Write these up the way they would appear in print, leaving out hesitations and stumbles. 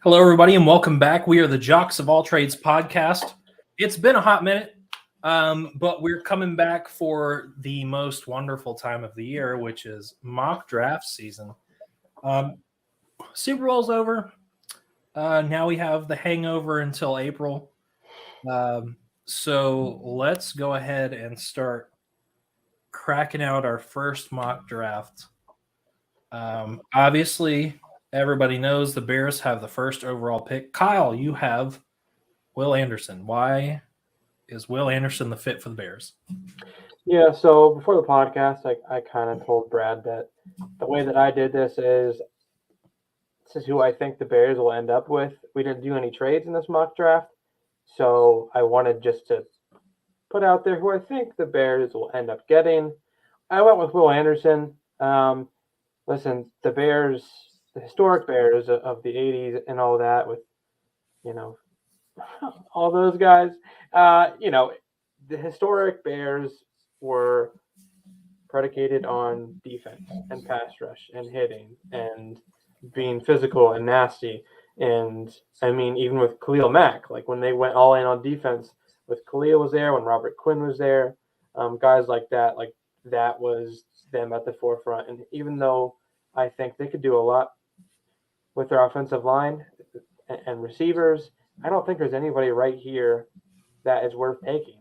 Hello, everybody, and welcome back. We are the Jocks of All Trades podcast. It's been a hot minute, but we're coming back for the most wonderful time of the year, which is mock draft season. Super Bowl's over. Now we have the hangover until April. So let's go ahead and start cracking out our first mock draft. Obviously, everybody knows the Bears have the first overall pick. Kyle, you have Will Anderson. Why is Will Anderson the fit for the Bears? Yeah, so before the podcast, I kind of told Brad that the way that I did this is who I think the Bears will end up with. We didn't do any trades in this mock draft, so I wanted just to put out there who I think the Bears will end up getting. I went with Will Anderson. Listen, the Bears, the historic Bears of the 80s and all that with, all those guys, the historic Bears were predicated on defense and pass rush and hitting and being physical and nasty. And I mean, even with Khalil Mack, like when they went all in on defense, with Khalil was there, when Robert Quinn was there, guys like that was them at the forefront. And even though I think they could do a lot with their offensive line and receivers, I don't think there's anybody right here that is worth taking.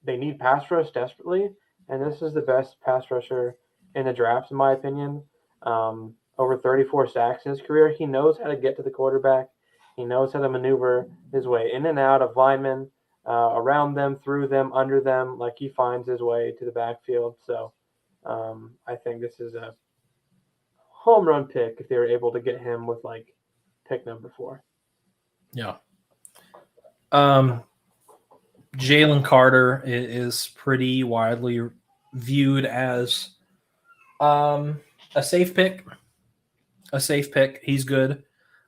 They need pass rush desperately, and this is the best pass rusher in the draft, in my opinion. Over 34 sacks in his career. He knows how to get to the quarterback. He knows how to maneuver his way in and out of linemen, around them, through them, under them. Like he finds his way to the backfield. So I think this is a home run pick if they were able to get him with like pick number 4. Yeah. Jalen Carter is pretty widely viewed as a safe pick. He's good.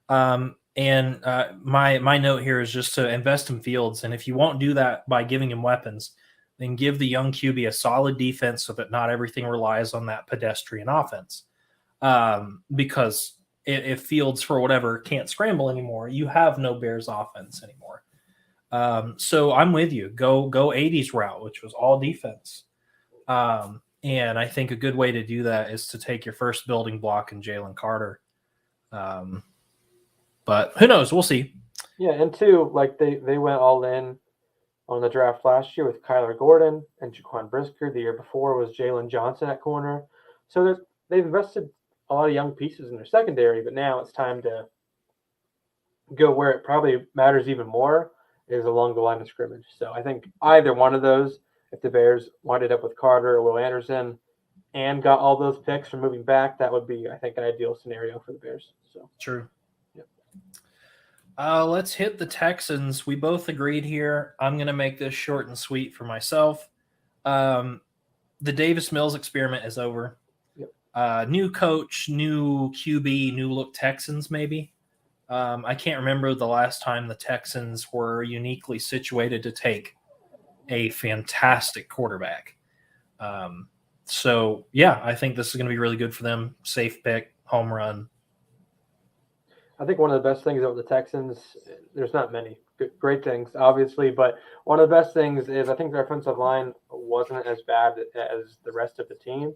And my note here is just to invest in Fields. And if you won't do that by giving him weapons, then give the young QB a solid defense so that not everything relies on that pedestrian offense. Because if Fields, for whatever, can't scramble anymore, you have no Bears offense anymore. So I'm with you. Go 80s route, which was all defense. And I think a good way to do that is to take your first building block in Jalen Carter. But who knows? We'll see. Yeah, and two, like they went all in on the draft last year with Kyler Gordon and Jaquan Brisker. The year before was Jalen Johnson at corner. So they've invested a lot of young pieces in their secondary, but now it's time to go where it probably matters even more is along the line of scrimmage. So I think either one of those, if the Bears winded up with Carter or Will Anderson and got all those picks from moving back, that would be, I think, an ideal scenario for the Bears. So True. Yep. Let's hit the Texans. We both agreed here. I'm going to make this short and sweet for myself. The Davis Mills experiment is over. Yep. New coach, new QB, new look Texans maybe. I can't remember the last time the Texans were uniquely situated to take a fantastic quarterback. So, yeah, I think this is going to be really good for them. Safe pick, home run. I think one of the best things about the Texans, there's not many great things, obviously, but one of the best things is I think their offensive line wasn't as bad as the rest of the team.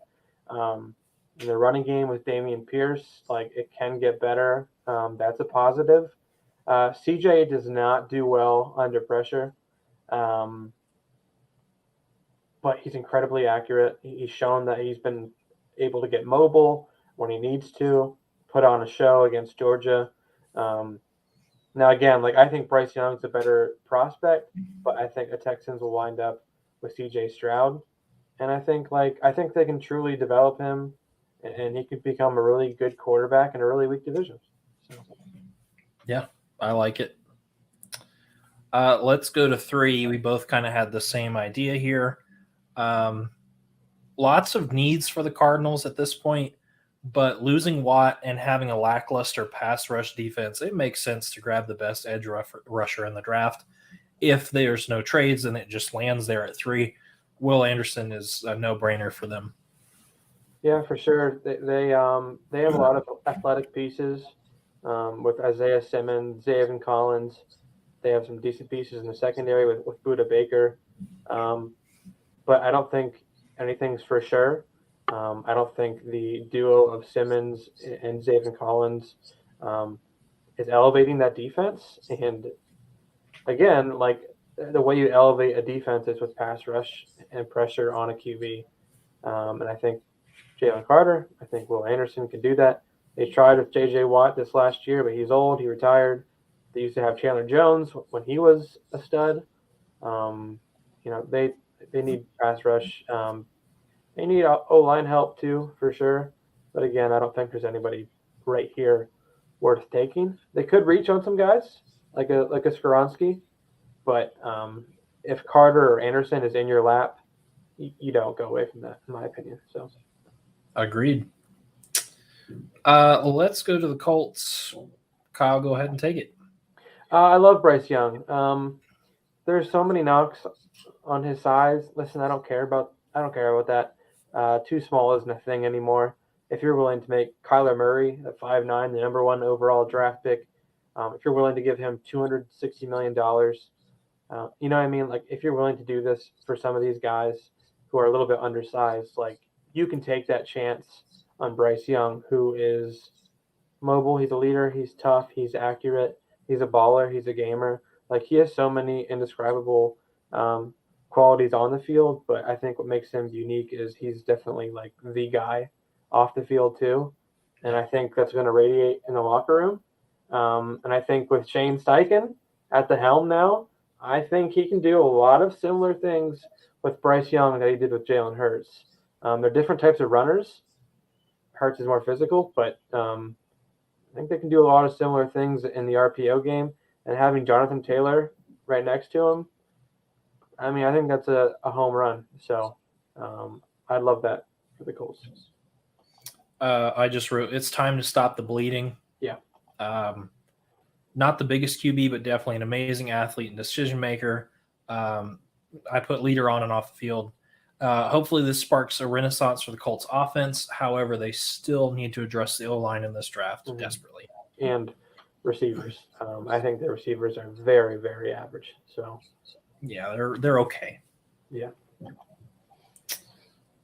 In the running game with Dameon Pierce, like it can get better. That's a positive. CJ does not do well under pressure, but he's incredibly accurate. He's shown that he's been able to get mobile when he needs to, put on a show against Georgia. Now, again, like I think Bryce Young's a better prospect, but I think the Texans will wind up with CJ Stroud, and I think they can truly develop him, and he could become a really good quarterback in a really weak division. So. Yeah, I like it. Let's go to 3. We both kind of had the same idea here. Lots of needs for the Cardinals at this point, but losing Watt and having a lackluster pass rush defense, it makes sense to grab the best edge rusher in the draft. If there's no trades and it just lands there at 3, Will Anderson is a no-brainer for them. Yeah, for sure. They have a lot of athletic pieces with Isaiah Simmons, Zaven Collins. They have some decent pieces in the secondary with Buda Baker. Um, but I don't think anything's for sure. I don't think the duo of Simmons and Zaven Collins um, is elevating that defense. And again, like the way you elevate a defense is with pass rush and pressure on a QB. And I think Jalen Carter, I think Will Anderson can do that. They tried with J.J. Watt this last year, but he's old. He retired. They used to have Chandler Jones when he was a stud. Um, they need pass rush. They need O line help too, for sure. But again, I don't think there's anybody right here worth taking. They could reach on some guys like a Skoronsky, but if Carter or Anderson is in your lap, you don't go away from that, in my opinion. So Agreed. Let's go to the Colts. Kyle, go ahead and take it. I love Bryce Young. There's so many knocks on his size. Listen, I don't care about that. Too small isn't a thing anymore. If you're willing to make Kyler Murray at 5'9", the number one overall draft pick, if you're willing to give him $260 million, you know what I mean? Like if you're willing to do this for some of these guys who are a little bit undersized, like you can take that chance on Bryce Young, who is mobile. He's a leader. He's tough. He's accurate. He's a baller. He's a gamer. Like he has so many indescribable um, qualities on the field, but I think what makes him unique is he's definitely like the guy off the field too, and I think that's going to radiate in the locker room. And I think with Shane Steichen at the helm now, I think he can do a lot of similar things with Bryce Young that he did with Jalen Hurts. They're different types of runners. Hurts is more physical, but I think they can do a lot of similar things in the RPO game. And having Jonathan Taylor right next to him, I mean, I think that's a home run. So I'd love that for the Colts. I just wrote, it's time to stop the bleeding. Yeah. Not the biggest QB, but definitely an amazing athlete and decision maker. I put leader on and off the field. Hopefully this sparks a renaissance for the Colts offense. However, they still need to address the O-line in this draft desperately. And receivers. I think the receivers are very, very average. So yeah, they're okay. Yeah.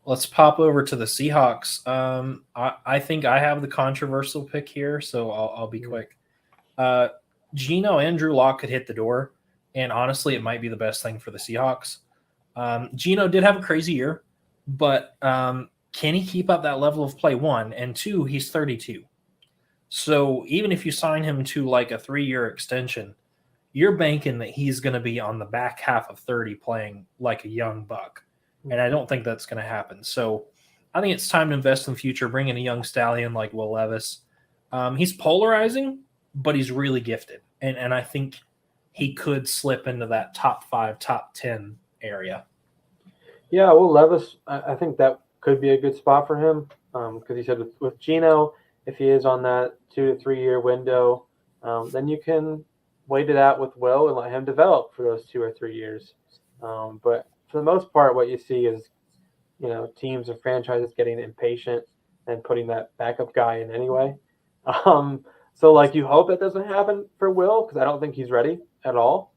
Let's pop over to the Seahawks. I think I have the controversial pick here, so I'll be quick. Geno and Drew Lock could hit the door, and honestly, it might be the best thing for the Seahawks. Geno did have a crazy year, but can he keep up that level of play? One, and two, he's 32. So even if you sign him to like a 3-year extension, you're banking that he's going to be on the back half of 30 playing like a young buck. And I don't think that's going to happen. So I think it's time to invest in the future, bring in a young stallion like Will Levis. He's polarizing, but he's really gifted. And I think he could slip into that top 5, top 10 area. Yeah, Will Levis, I think that could be a good spot for him because he said with Geno, if he is on that 2 to 3 year window, then you can wait it out with Will and let him develop for those 2 or 3 years. But for the most part, what you see is, teams and franchises getting impatient and putting that backup guy in anyway. So like you hope that doesn't happen for Will because I don't think he's ready at all.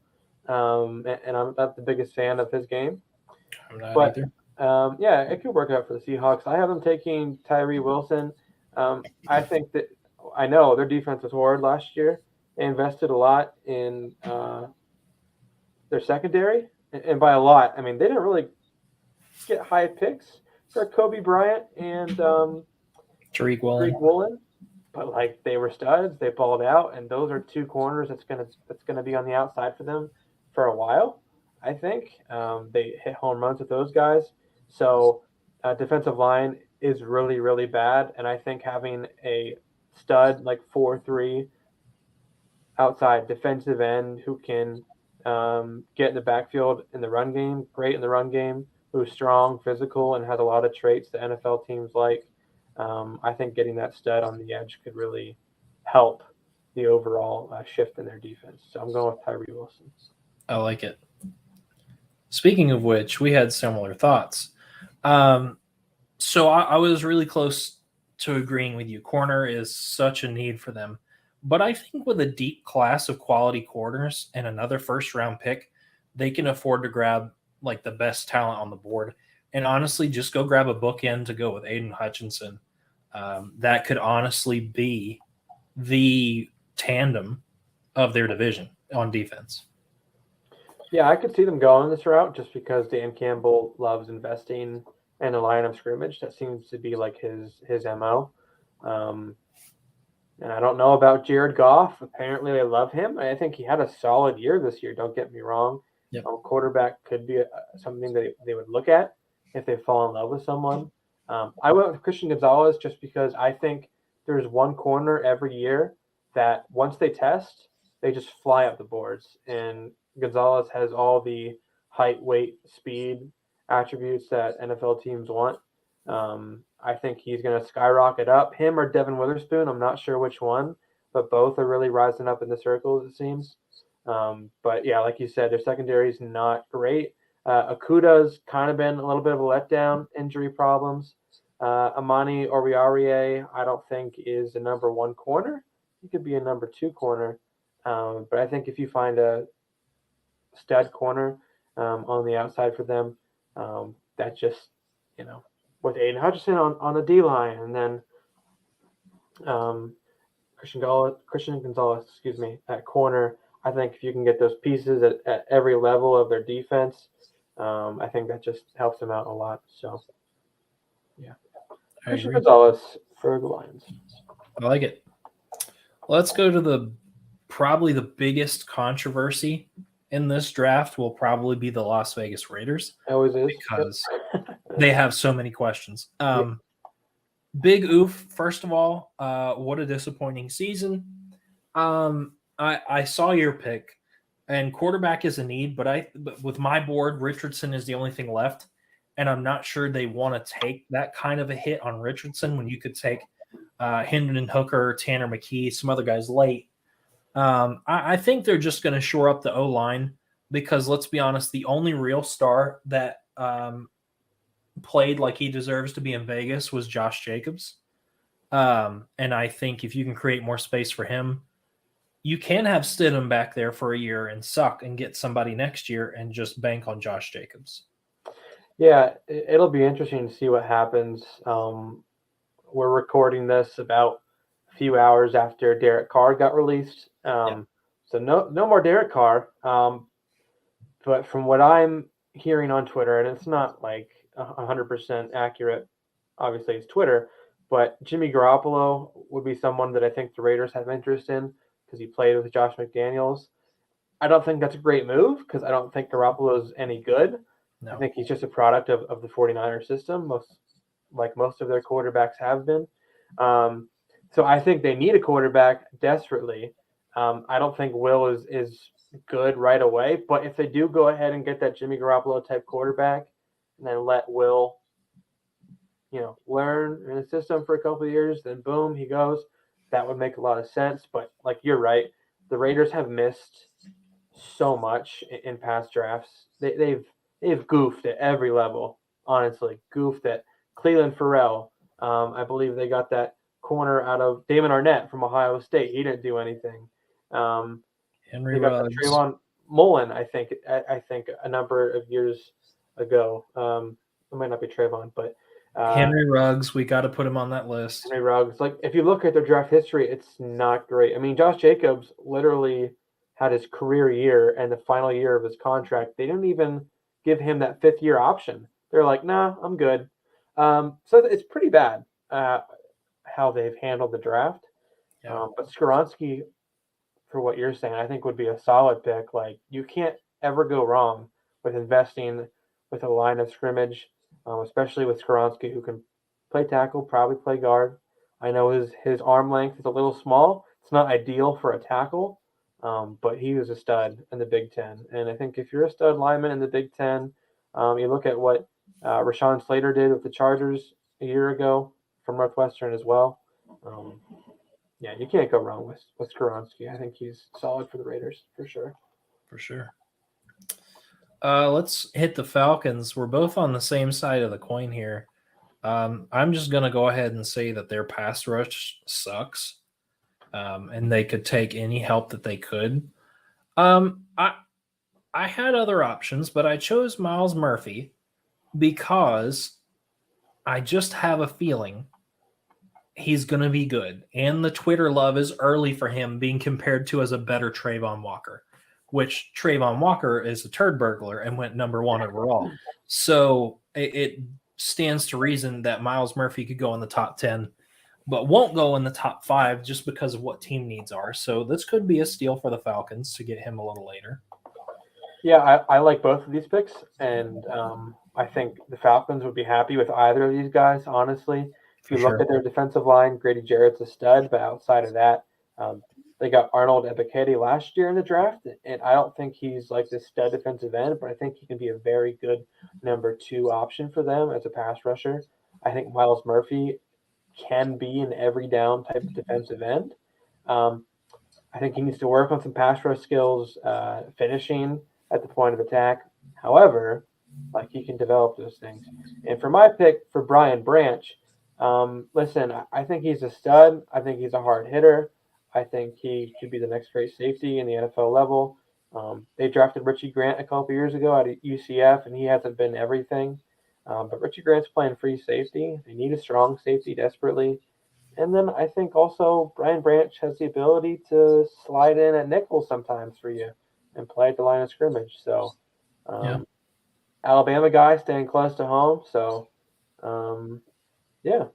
And I'm not the biggest fan of his game. I'm not But either. yeah, it could work out for the Seahawks. I have them taking Tyree Wilson. I think that I know their defense was horrid last year. They invested a lot in their secondary, and by a lot, I mean they didn't really get high picks for Kobe Bryant and Tariq Woolen. Woolen, but like they were studs. They balled out, and those are 2 corners that's gonna be on the outside for them for a while. I think they hit home runs with those guys. So defensive line is really, really bad. And I think having a stud like 4-3 outside defensive end who can get in the backfield in the run game, great in the run game, who's strong, physical, and has a lot of traits the NFL teams like, I think getting that stud on the edge could really help the overall shift in their defense. So I'm going with Tyree Wilson. I like it. Speaking of which, we had similar thoughts. So I was really close to agreeing with you. Corner is such a need for them. But I think with a deep class of quality corners and another first round pick, they can afford to grab like the best talent on the board. And honestly, just go grab a bookend to go with Aiden Hutchinson. That could honestly be the tandem of their division on defense. Yeah, I could see them going this route just because Dan Campbell loves investing in a line of scrimmage. That seems to be like his MO. Um, and I don't know about Jared Goff. Apparently, they love him. I think he had a solid year this year. Don't get me wrong. Yep. Quarterback could be something that they would look at if they fall in love with someone. I went with Christian Gonzalez just because I think there's one corner every year that once they test, they just fly up the boards. And Gonzalez has all the height, weight, speed attributes that NFL teams want. I think he's going to skyrocket up. Him or Devin Witherspoon, I'm not sure which one, but both are really rising up in the circles, it seems. But yeah, like you said, their secondary is not great. Okuda's kind of been a little bit of a letdown, injury problems. Amani Oriarie, I don't think is a number one corner. He could be a number two corner. But I think if you find a stud corner on the outside for them, that just, with Aiden Hutchinson on the D line, and then Christian Gonzalez, at corner. I think if you can get those pieces at every level of their defense, I think that just helps them out a lot. So, yeah, Christian Gonzalez for the Lions. I like it. Let's go to probably the biggest controversy in this draft will probably be the Las Vegas Raiders. Always is. Because they have so many questions. Big oof, first of all. What a disappointing season. I saw your pick, and quarterback is a need, but with my board, Richardson is the only thing left, and I'm not sure they want to take that kind of a hit on Richardson when you could take Hendon Hooker, Tanner McKee, some other guys late. I think they're just going to shore up the O-line because, let's be honest, the only real star that played like he deserves to be in Vegas was Josh Jacobs. And I think if you can create more space for him, you can have Stidham back there for a year and suck and get somebody next year and just bank on Josh Jacobs. Yeah, it'll be interesting to see what happens. We're recording this about a few hours after Derek Carr got released. So no more Derek Carr. But from what I'm hearing on Twitter, and it's not like 100% accurate, obviously it's Twitter, but Jimmy Garoppolo would be someone that I think the Raiders have interest in because he played with Josh McDaniels. I don't think that's a great move because I don't think Garoppolo is any good. No. I think he's just a product of the 49ers system, most of their quarterbacks have been. So I think they need a quarterback desperately. I don't think Will is good right away, but if they do go ahead and get that Jimmy Garoppolo type quarterback and then let Will, learn in the system for a couple of years, then boom, he goes. That would make a lot of sense. But like you're right, the Raiders have missed so much in past drafts. They've goofed at every level. Honestly, goofed at Cleveland Farrell. I believe they got that corner out of Damon Arnett from Ohio State. He didn't do anything. Henry Ruggs. Trayvon Mullen, I think a number of years ago. It might not be Trayvon, but Henry Ruggs, we got to put him on that list. Henry Ruggs. Like, if you look at their draft history, it's not great. I mean, Josh Jacobs literally had his career year and the final year of his contract. They didn't even give him that 5th-year option. They're like, nah, I'm good. So it's pretty bad how they've handled the draft. Yeah. But Skoronski, for what you're saying, I think would be a solid pick. Like, you can't ever go wrong with investing with a line of scrimmage, especially with Skoronski, who can play tackle, probably play guard. I know his arm length is a little small. It's not ideal for a tackle, but he was a stud in the Big Ten. And I think if you're a stud lineman in the Big Ten, you look at what Rashawn Slater did with the Chargers a year ago from Northwestern as well. Yeah, you can't go wrong with Skoronski. I think he's solid for the Raiders for sure. For sure. Let's hit the Falcons. We're both on the same side of the coin here. I'm just going to go ahead and say that their pass rush sucks. and they could take any help that they could. I had other options, but I chose Miles Murphy because I just have a feeling he's going to be good. And the Twitter love is early for him being compared to as a better Trayvon Walker, which Trayvon Walker is a turd burglar and went number 1 overall. So it stands to reason that Miles Murphy could go in the top 10, but won't go in the top 5 just because of what team needs are. So this could be a steal for the Falcons to get him a little later. Yeah, I like both of these picks, and I think the Falcons would be happy with either of these guys, honestly. If you look at their defensive line, Grady Jarrett's a stud, but outside of that, they got Arnold Ebiketie last year in the draft, and I don't think he's like this stud defensive end, but I think he can be a very good number 2 option for them as a pass rusher. I think Miles Murphy can be an every down type of defensive end. Um, I think he needs to work on some pass rush skills, finishing at the point of attack. However, like he can develop those things. And for my pick for Brian Branch, listen, I think he's a stud. I think he's a hard hitter. I think he could be the next great safety in the NFL level. They drafted Richie Grant a couple years ago out of UCF, and he hasn't been everything. But Richie Grant's playing free safety. They need a strong safety desperately. And then I think also Brian Branch has the ability to slide in at nickel sometimes for you and play at the line of scrimmage. So, Yeah. Alabama guy staying close to home. So, yeah,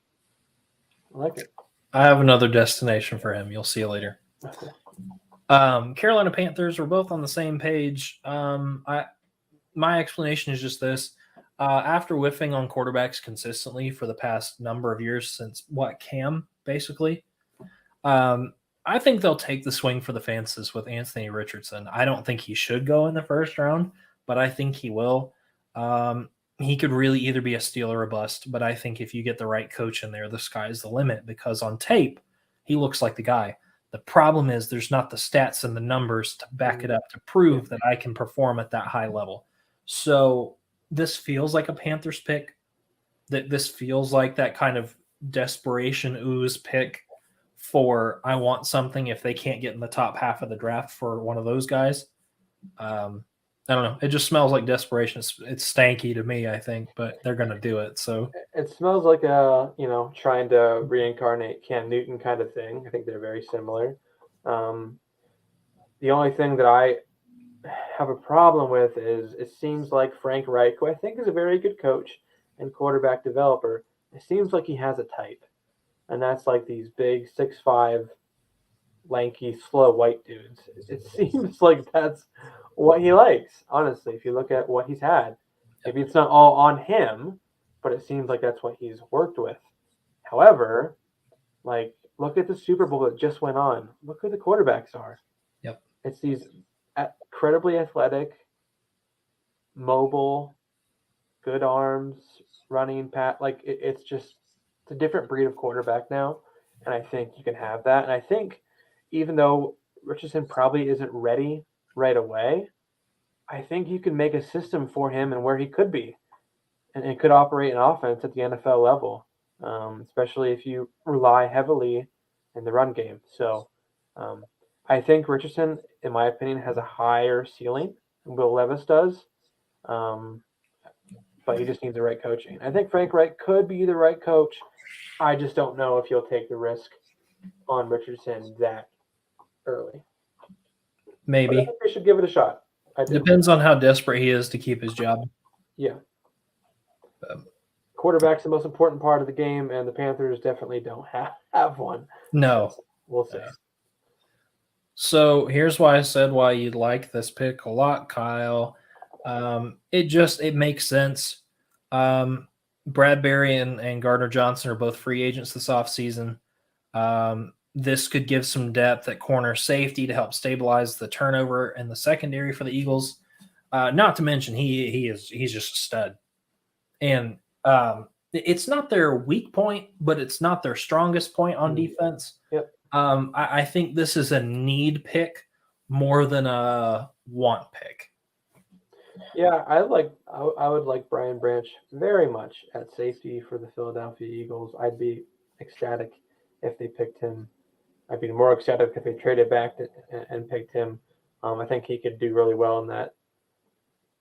I like it. I have another destination for him. You'll see later. Okay. Carolina Panthers were both on the same page. My explanation is just this. After whiffing on quarterbacks consistently for the past number of years since Cam, basically, I think they'll take the swing for the fences with Anthony Richardson. I don't think he should go in the first round, but I think he will. He could really either be a steal or a bust, but I think if you get the right coach in there, the sky's the limit because on tape, he looks like the guy. The problem is there's not the stats and the numbers to back it up to prove that I can perform at that high level. So this feels like a Panthers pick. That this feels like that kind of desperation ooze pick for I want something if they can't get in the top half of the draft for one of those guys. I don't know. It just smells like desperation. It's stanky to me, I think, but they're going to do it. So it smells like a trying to reincarnate Cam Newton kind of thing. I think they're very similar. The only thing that I have a problem with is it seems like Frank Reich, who I think is a very good coach and quarterback developer, it seems like he has a type, and that's like these big 6'5", lanky, slow white dudes. It seems like that's what he likes, honestly. If you look at what he's had, maybe it's not all on him, but it seems like that's what he's worked with. However, like look at the Super Bowl that just went on. Look who the quarterbacks are. Yep. It's these incredibly athletic, mobile, good arms, running pat. Like it's a different breed of quarterback now, and I think you can have that. And I think even though Richardson probably isn't ready right away, I think you can make a system for him and where he could be, and it could operate an offense at the NFL level, especially if you rely heavily in the run game. So I think Richardson, in my opinion, has a higher ceiling than Will Levis does, but he just needs the right coaching. I think Frank Reich could be the right coach. I just don't know if he'll take the risk on Richardson that early. maybe. But I think they should give it a shot. Depends on how desperate he is to keep his job. Yeah. Quarterback's the most important part of the game, and the Panthers definitely don't have one. No. So we'll see. So here's why I said why you'd like this pick a lot, Kyle. It makes sense. Bradbury and Gardner Johnson are both free agents this offseason. This could give some depth at corner safety to help stabilize the turnover in the secondary for the Eagles. Not to mention he's just a stud. And it's not their weak point, but it's not their strongest point on defense. Yep. I think this is a need pick more than a want pick. Yeah, I would like Brian Branch very much at safety for the Philadelphia Eagles. I'd be ecstatic if they picked him I'd be more excited if they traded back and picked him. I think he could do really well in that.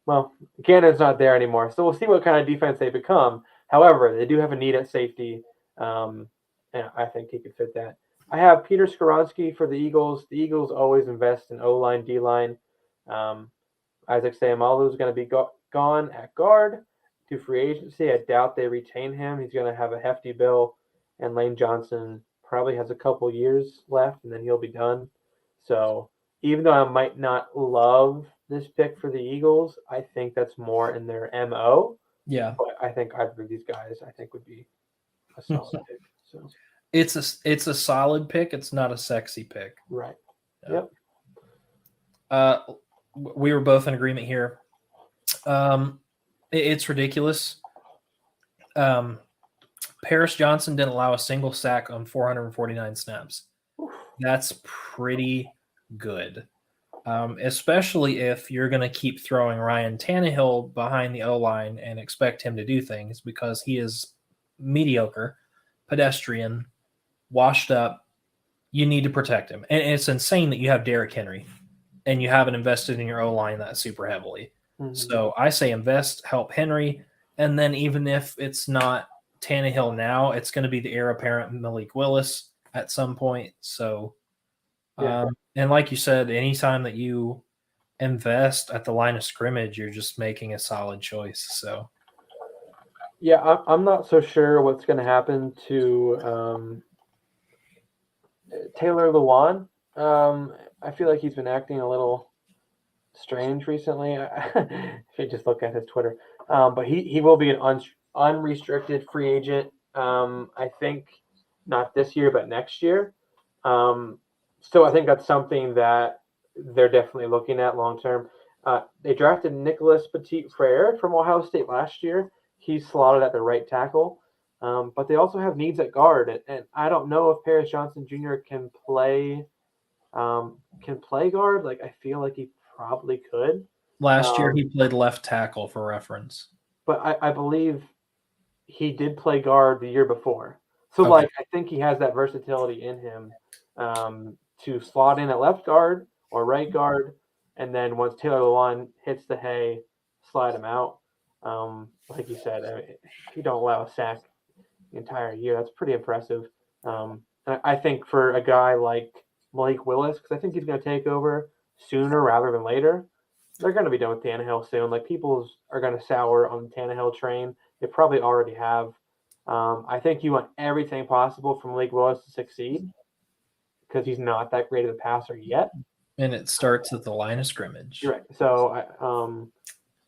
Well, Cannon's not there anymore, so we'll see what kind of defense they become. However, they do have a need at safety, and I think he could fit that. I have Peter Skoronski for the Eagles. The Eagles always invest in O-line, D-line. Isaac Seumalo is going to be gone at guard to free agency. I doubt they retain him. He's going to have a hefty bill, and Lane Johnson probably has a couple years left, and then he'll be done. So even though I might not love this pick for the Eagles, I think that's more in their MO. Yeah. But I think either of these guys, I think, would be a solid pick. So it's a solid pick. It's not a sexy pick. Right. Yeah. Yep. We were both in agreement here. It's ridiculous. Paris Johnson didn't allow a single sack on 449 snaps. That's pretty good. Especially if you're going to keep throwing Ryan Tannehill behind the O-line and expect him to do things, because he is mediocre, pedestrian, washed up. You need to protect him. And it's insane that you have Derrick Henry and you haven't invested in your O-line that super heavily. Mm-hmm. So I say invest, help Henry, and then even if it's not Tannehill now, it's going to be the heir apparent Malik Willis at some point. So, and like you said, anytime that you invest at the line of scrimmage, you're just making a solid choice. So, yeah, I'm not so sure what's going to happen to Taylor Lewan. I feel like he's been acting a little strange recently. If you just look at his Twitter, but he will be an unrestricted free agent. I think not this year, but next year. So I think that's something that they're definitely looking at long term. They drafted Nicholas Petit-Frere from Ohio State last year. He's slotted at the right tackle. But they also have needs at guard, and I don't know if Paris Johnson Jr. can play guard. Like, I feel like he probably could. Last year he played left tackle, for reference. But I believe he did play guard the year before. So, okay. I think he has that versatility in him to slot in at left guard or right guard, and then once Taylor Lewan hits the hay, slide him out. Like you said, I mean, if you don't allow a sack the entire year, that's pretty impressive. I think for a guy like Malik Willis, because I think he's going to take over sooner rather than later, they're going to be done with Tannehill soon. Like, people are going to sour on the Tannehill train. They probably already have. I think you want everything possible from Malik Willis to succeed, because he's not that great of a passer yet. And it starts at the line of scrimmage. You're right. So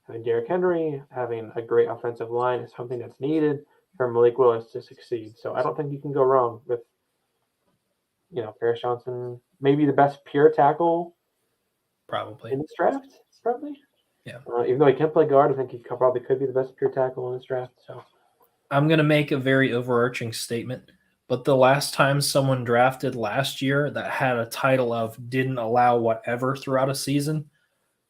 having Derrick Henry, having a great offensive line is something that's needed for Malik Willis to succeed. So I don't think you can go wrong with, Paris Johnson, maybe the best pure tackle probably in this draft. Probably. Yeah. Even though he can play guard, I think he probably could be the best pure tackle in this draft. So I'm going to make a very overarching statement, but the last time someone drafted last year that had a title of didn't allow whatever throughout a season,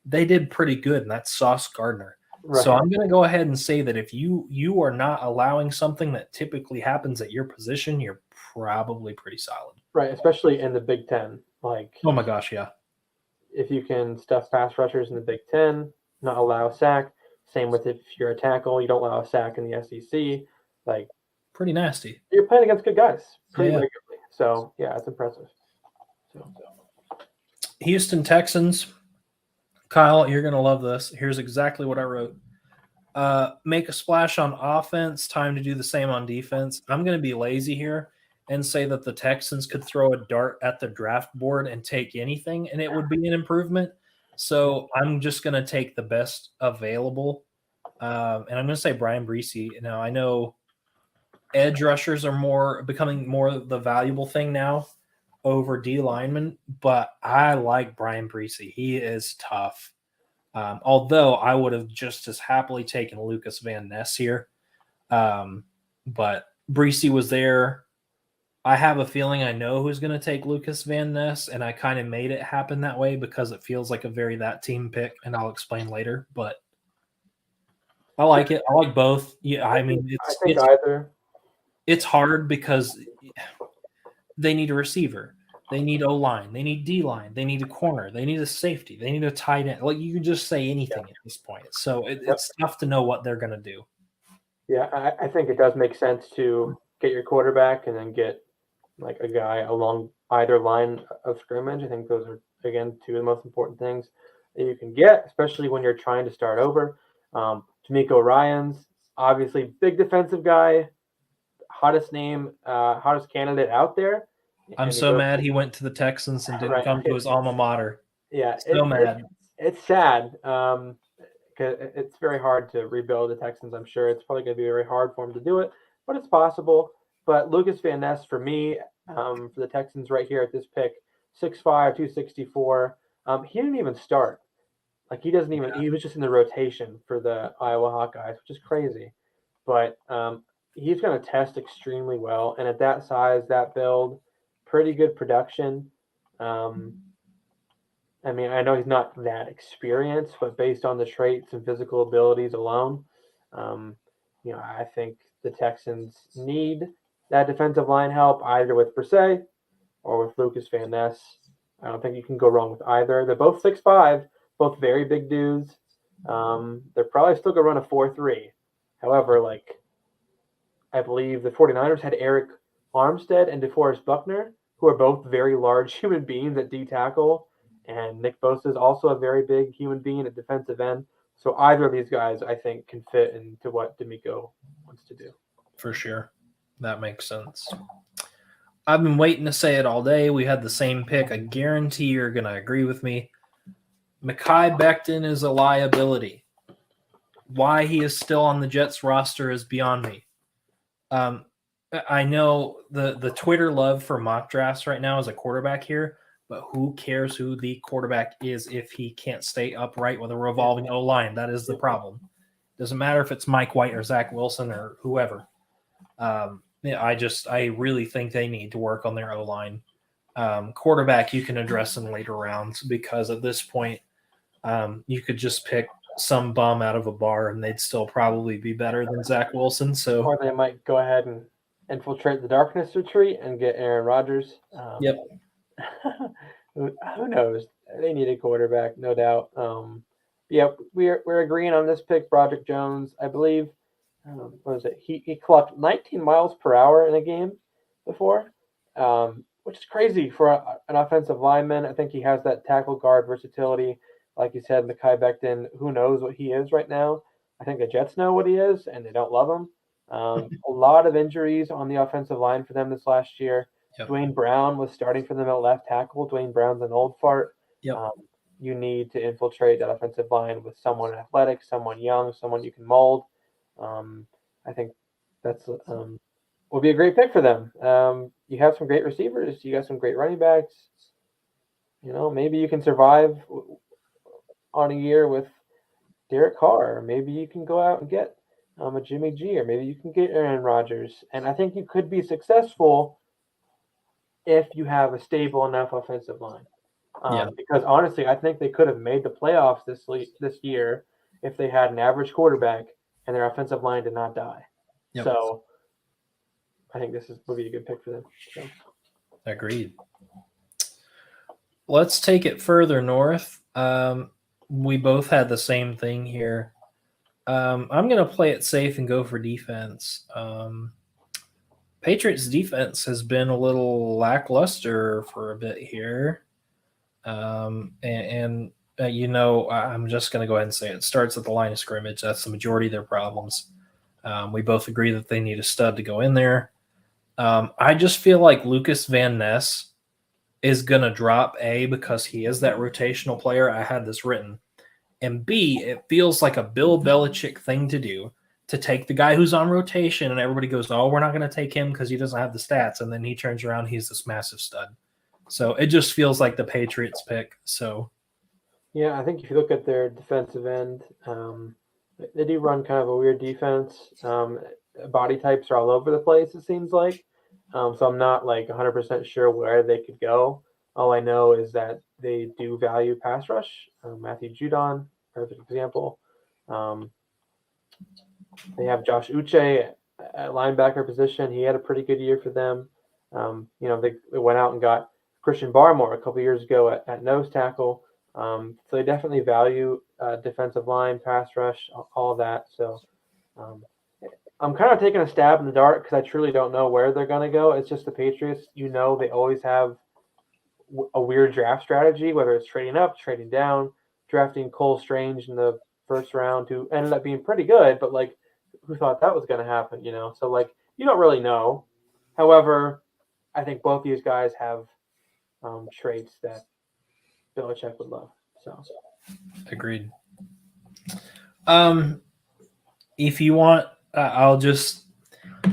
they did pretty good, and that's Sauce Gardner. Right. So I'm going to go ahead and say that if you are not allowing something that typically happens at your position, you're probably pretty solid. Right, especially in the Big Ten. Like, oh my gosh, yeah. If you can stuff pass rushers in the Big Ten, not allow a sack. Same with if you're a tackle, you don't allow a sack in the SEC. Like, pretty nasty. You're playing against good guys pretty regularly. So yeah, it's impressive. So. Houston Texans. Kyle, you're going to love this. Here's exactly what I wrote. Make a splash on offense, time to do the same on defense. I'm going to be lazy here and say that the Texans could throw a dart at the draft board and take anything, and it would be an improvement. So I'm just going to take the best available, and I'm going to say Brian Bresee. Now, I know edge rushers are becoming more the valuable thing now over D linemen, but I like Brian Bresee. He is tough. Although I would have just as happily taken Lucas Van Ness here. But Bresee was there. I have a feeling I know who's going to take Lucas Van Ness, and I kind of made it happen that way because it feels like a very that team pick, and I'll explain later. But I like it. I like both. Yeah, I mean, either. It's hard because they need a receiver. They need O-line. They need D-line. They need a corner. They need a safety. They need a tight end. Like, you can just say anything at this point. So it's tough to know what they're going to do. Yeah, I think it does make sense to get your quarterback and then get like a guy along either line of scrimmage. I think those are, again, two of the most important things that you can get, especially when you're trying to start over. D'Amico Ryans, obviously big defensive guy, hottest candidate out there. I'm And he so goes, mad he went to the Texans and didn't right. come to his alma mater. Yeah, So mad. it's sad. Because it's very hard to rebuild the Texans. I'm sure it's probably going to be very hard for him to do it, but it's possible. But Lucas Van Ness, for me, for the Texans right here at this pick, 6'5", 264. He didn't even start. Like, he doesn't even. He was just in the rotation for the Iowa Hawkeyes, which is crazy. But he's going to test extremely well, and at that size, that build, pretty good production. I mean, I know he's not that experienced, but based on the traits and physical abilities alone, um, I think the Texans need that defensive line help either with Brissett or with Lucas Van Ness. I don't think you can go wrong with either. They're both 6'5", both very big dudes. They're probably still going to run a 4-3. However, like, I believe the 49ers had Eric Armstead and DeForest Buckner, who are both very large human beings at D tackle. And Nick Bosa is also a very big human being at defensive end. So either of these guys, I think, can fit into what D'Amico wants to do. For sure. That makes sense. I've been waiting to say it all day. We had the same pick. I guarantee you're going to agree with me. Mekhi Becton is a liability. Why he is still on the Jets roster is beyond me. I know the Twitter love for mock drafts right now is a quarterback here, but who cares who the quarterback is if he can't stay upright with a revolving O-line? That is the problem. Doesn't matter if it's Mike White or Zach Wilson or whoever. I really think they need to work on their O-line. Quarterback, you can address in later rounds because at this point, you could just pick some bum out of a bar and they'd still probably be better than Zach Wilson. So, or they might go ahead and infiltrate the darkness retreat and get Aaron Rodgers. Yep. Who knows? They need a quarterback, no doubt. We're agreeing on this pick. Broderick Jones, I believe. What was it? He clocked 19 miles per hour in a game before, which is crazy for an offensive lineman. I think he has that tackle guard versatility. Like you said, Mekhi Becton, who knows what he is right now? I think the Jets know what he is, and they don't love him. A lot of injuries on the offensive line for them this last year. Yep. Dwayne Brown was starting for them at left tackle. Dwayne Brown's an old fart. Yep. You need to infiltrate that offensive line with someone athletic, someone young, someone you can mold. I think that's will be a great pick for them. You have some great receivers. You got some great running backs. Maybe you can survive on a year with Derek Carr. Maybe you can go out and get a Jimmy G, or maybe you can get Aaron Rodgers. And I think you could be successful if you have a stable enough offensive line. Because honestly, I think they could have made the playoffs this year if they had an average quarterback and their offensive line did not die. Yep. So I think this would be a good pick for them. So. Agreed. Let's take it further north. We both had the same thing here. I'm going to play it safe and go for defense. Patriots defense has been a little lackluster for a bit here. I'm just going to go ahead and say it starts at the line of scrimmage. That's the majority of their problems. We both agree that they need a stud to go in there. I just feel like Lucas Van Ness is going to drop A because he is that rotational player. I had this written. And B, it feels like a Bill Belichick thing to do, to take the guy who's on rotation and everybody goes, oh, we're not going to take him because he doesn't have the stats. And then he turns around, he's this massive stud. So it just feels like the Patriots pick. So, yeah, I think if you look at their defensive end, they do run kind of a weird defense. Body types are all over the place, it seems like. So I'm not like 100% sure where they could go. All I know is that they do value pass rush. Matthew Judon, perfect example. They have Josh Uche at linebacker position. He had a pretty good year for them. They went out and got Christian Barmore a couple years ago at nose tackle. So they definitely value defensive line, pass rush, all of that. So um, I'm kind of taking a stab in the dark because I truly don't know where they're going to go. It's just the Patriots. They always have a weird draft strategy, whether it's trading up, trading down, drafting Cole Strange in the first round, who ended up being pretty good, but like, who thought that was going to happen? So like, you don't really know. However, I think both these guys have traits that Belichick would love. So Agreed. Um, if you want, I'll just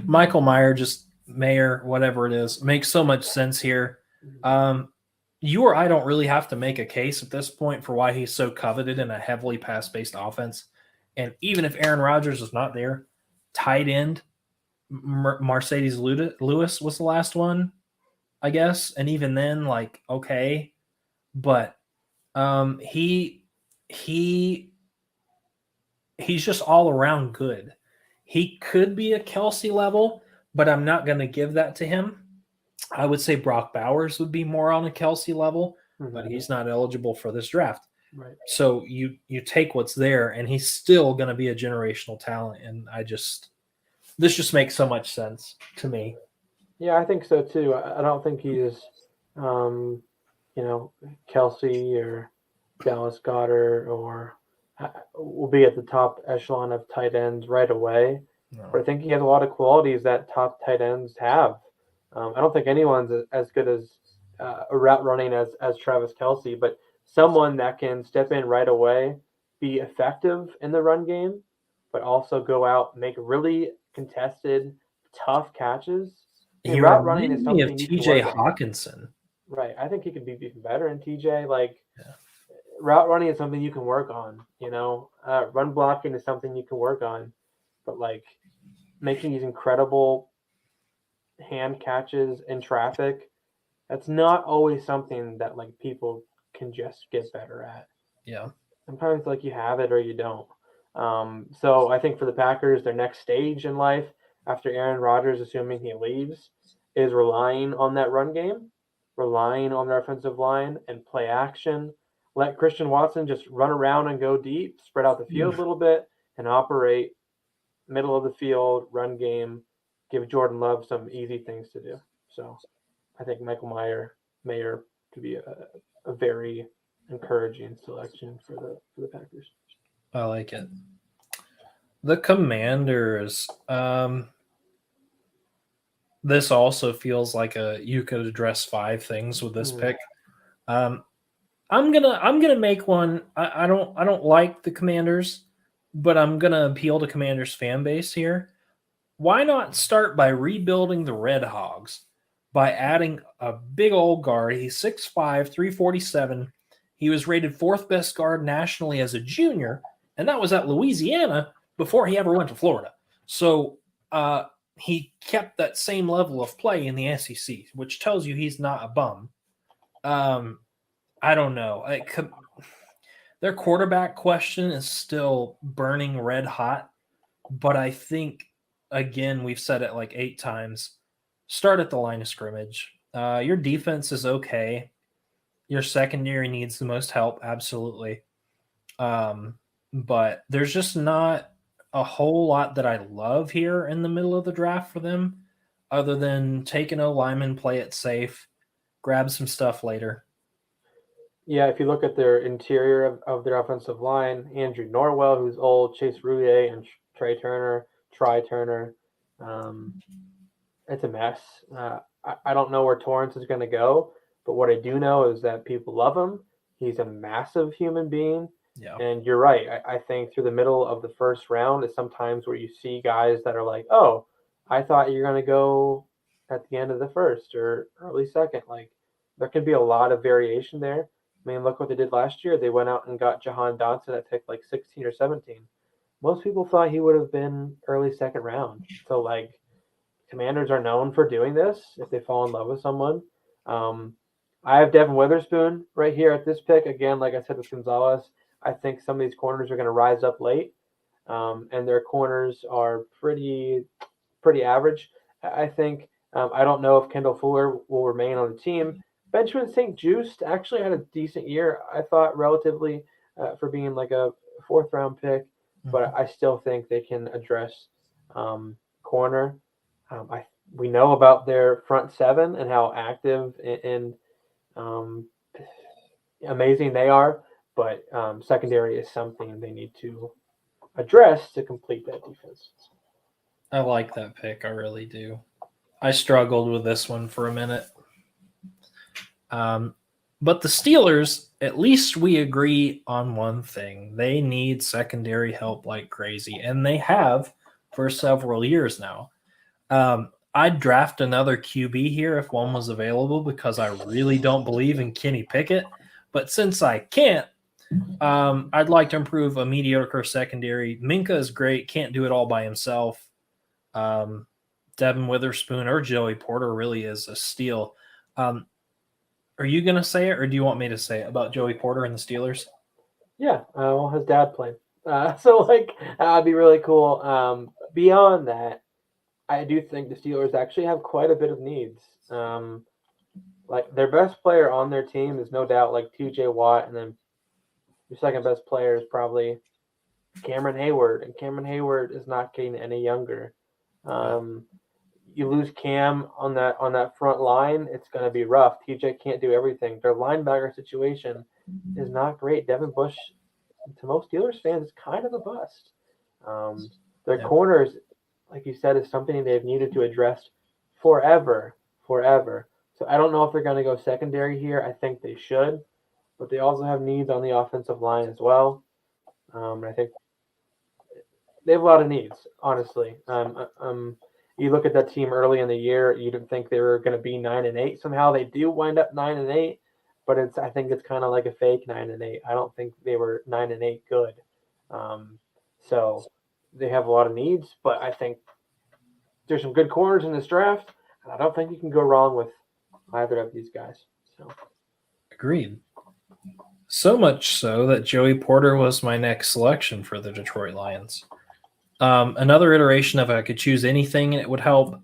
Michael Mayer, whatever it is, makes so much sense here. You or I don't really have to make a case at this point for why he's so coveted in a heavily pass-based offense. And even if Aaron Rodgers is not there, tight end Mercedes Lewis was the last one, I guess. And even then, like, okay, but he he's just all around good. He could be a Kelsey level, but I'm not going to give that to him. I would say Brock Bowers would be more on a Kelsey level, but he's not eligible for this draft. Right. So you take what's there, and he's still going to be a generational talent. And this just makes so much sense to me. Yeah, I think so too. I don't think he's, Kelsey or Dallas Goddard or will be at the top echelon of tight ends right away. No. But I think he has a lot of qualities that top tight ends have. I don't think anyone's as good as a route running as Travis Kelsey, but someone that can step in right away, be effective in the run game, but also go out, make really contested, tough catches. He Route running is reminds me of something you can TJ work on. Hawkinson. Right. I think he could be even better in TJ. Like, Yeah. route running is something you can work on. Run blocking is something you can work on. But, like, making these incredible hand catches in traffic, that's not always something that, like, people can just get better at. Yeah. Sometimes, like, you have it or you don't. So I think for the Packers, their next stage in life after Aaron Rodgers, assuming he leaves, is relying on that run game, relying on their offensive line and play action. Let Christian Watson just run around and go deep, spread out the field a little bit, and operate middle of the field, run game, give Jordan Love some easy things to do. So I think Michael Mayer could be a very encouraging selection for the Packers. I like it. The Commanders. This also feels like you could address 5 things with this pick. I'm gonna make one. I don't like the Commanders, but I'm gonna appeal to Commanders fan base here. Why not start by rebuilding the Red Hogs by adding a big old guard? He's 6'5", 347. He was rated 4th best guard nationally as a junior, and that was at Louisiana before he ever went to Florida. So he kept that same level of play in the SEC, which tells you he's not a bum. I don't know. Their quarterback question is still burning red hot, but I think, again, we've said it like 8 times, start at the line of scrimmage. Your defense is okay. Your secondary needs the most help, absolutely. But there's just not a whole lot that I love here in the middle of the draft for them, other than take an O-lineman, play it safe, grab some stuff later. Yeah, if you look at their interior of their offensive line, Andrew Norwell, who's old, Chase Roullier, and Tri Turner, it's a mess. I don't know where Torrance is going to go, but what I do know is that people love him. He's a massive human being. Yeah. And you're right. I think through the middle of the first round is sometimes where you see guys that are like, oh, I thought you're going to go at the end of the first or early second. Like, there could be a lot of variation there. I mean, look what they did last year. They went out and got Jahan Dotson at pick like 16 or 17. Most people thought he would have been early second round. So, like, Commanders are known for doing this if they fall in love with someone. I have Devin Witherspoon right here at this pick. Again, like I said with Gonzalez, I think some of these corners are going to rise up late, and their corners are pretty average. I think I don't know if Kendall Fuller will remain on the team. Benjamin St. Juste actually had a decent year, I thought, relatively for being like a fourth round pick, but I still think they can address corner. I We know about their front seven and how active and um, amazing they are, but secondary is something they need to address to complete that defense. I like that pick. I really do. I struggled with this one for a minute. Um, but the Steelers, at least we agree on one thing. They need secondary help like crazy, and they have for several years now. I'd draft another QB here if one was available because I really don't believe in Kenny Pickett. But since I can't, I'd like to improve a mediocre secondary. Minka is great, can't do it all by himself. Um, Devin Witherspoon or Joey Porter really is a steal. Um, are you going to say it, or do you want me to say it about Joey Porter and the Steelers? Yeah, well, his dad played, so like that'd be really cool. Beyond that, I do think the Steelers actually have quite a bit of needs. Like their best player on their team is no doubt like T.J. Watt, and then your second best player is probably Cameron Hayward, and Cameron Hayward is not getting any younger. Um, you lose Cam on that front line, it's going to be rough. TJ can't do everything. Their linebacker situation is not great. Devin Bush, to most Steelers fans, is kind of a bust. Their corners, like you said, is something they've needed to address forever, forever. So I don't know if they're going to go secondary here. I think they should, but they also have needs on the offensive line as well. I think they have a lot of needs, honestly. You look at that team early in the year, you didn't think they were going to be 9-8. Somehow they do wind up 9-8, but I think it's kind of like a fake 9-8. I don't think they were 9-8 good. So they have a lot of needs, but I think there's some good corners in this draft, and I don't think you can go wrong with either of these guys. So Agreed. So much so that Joey Porter was my next selection for the Detroit Lions. Another iteration of I could choose anything and it would help.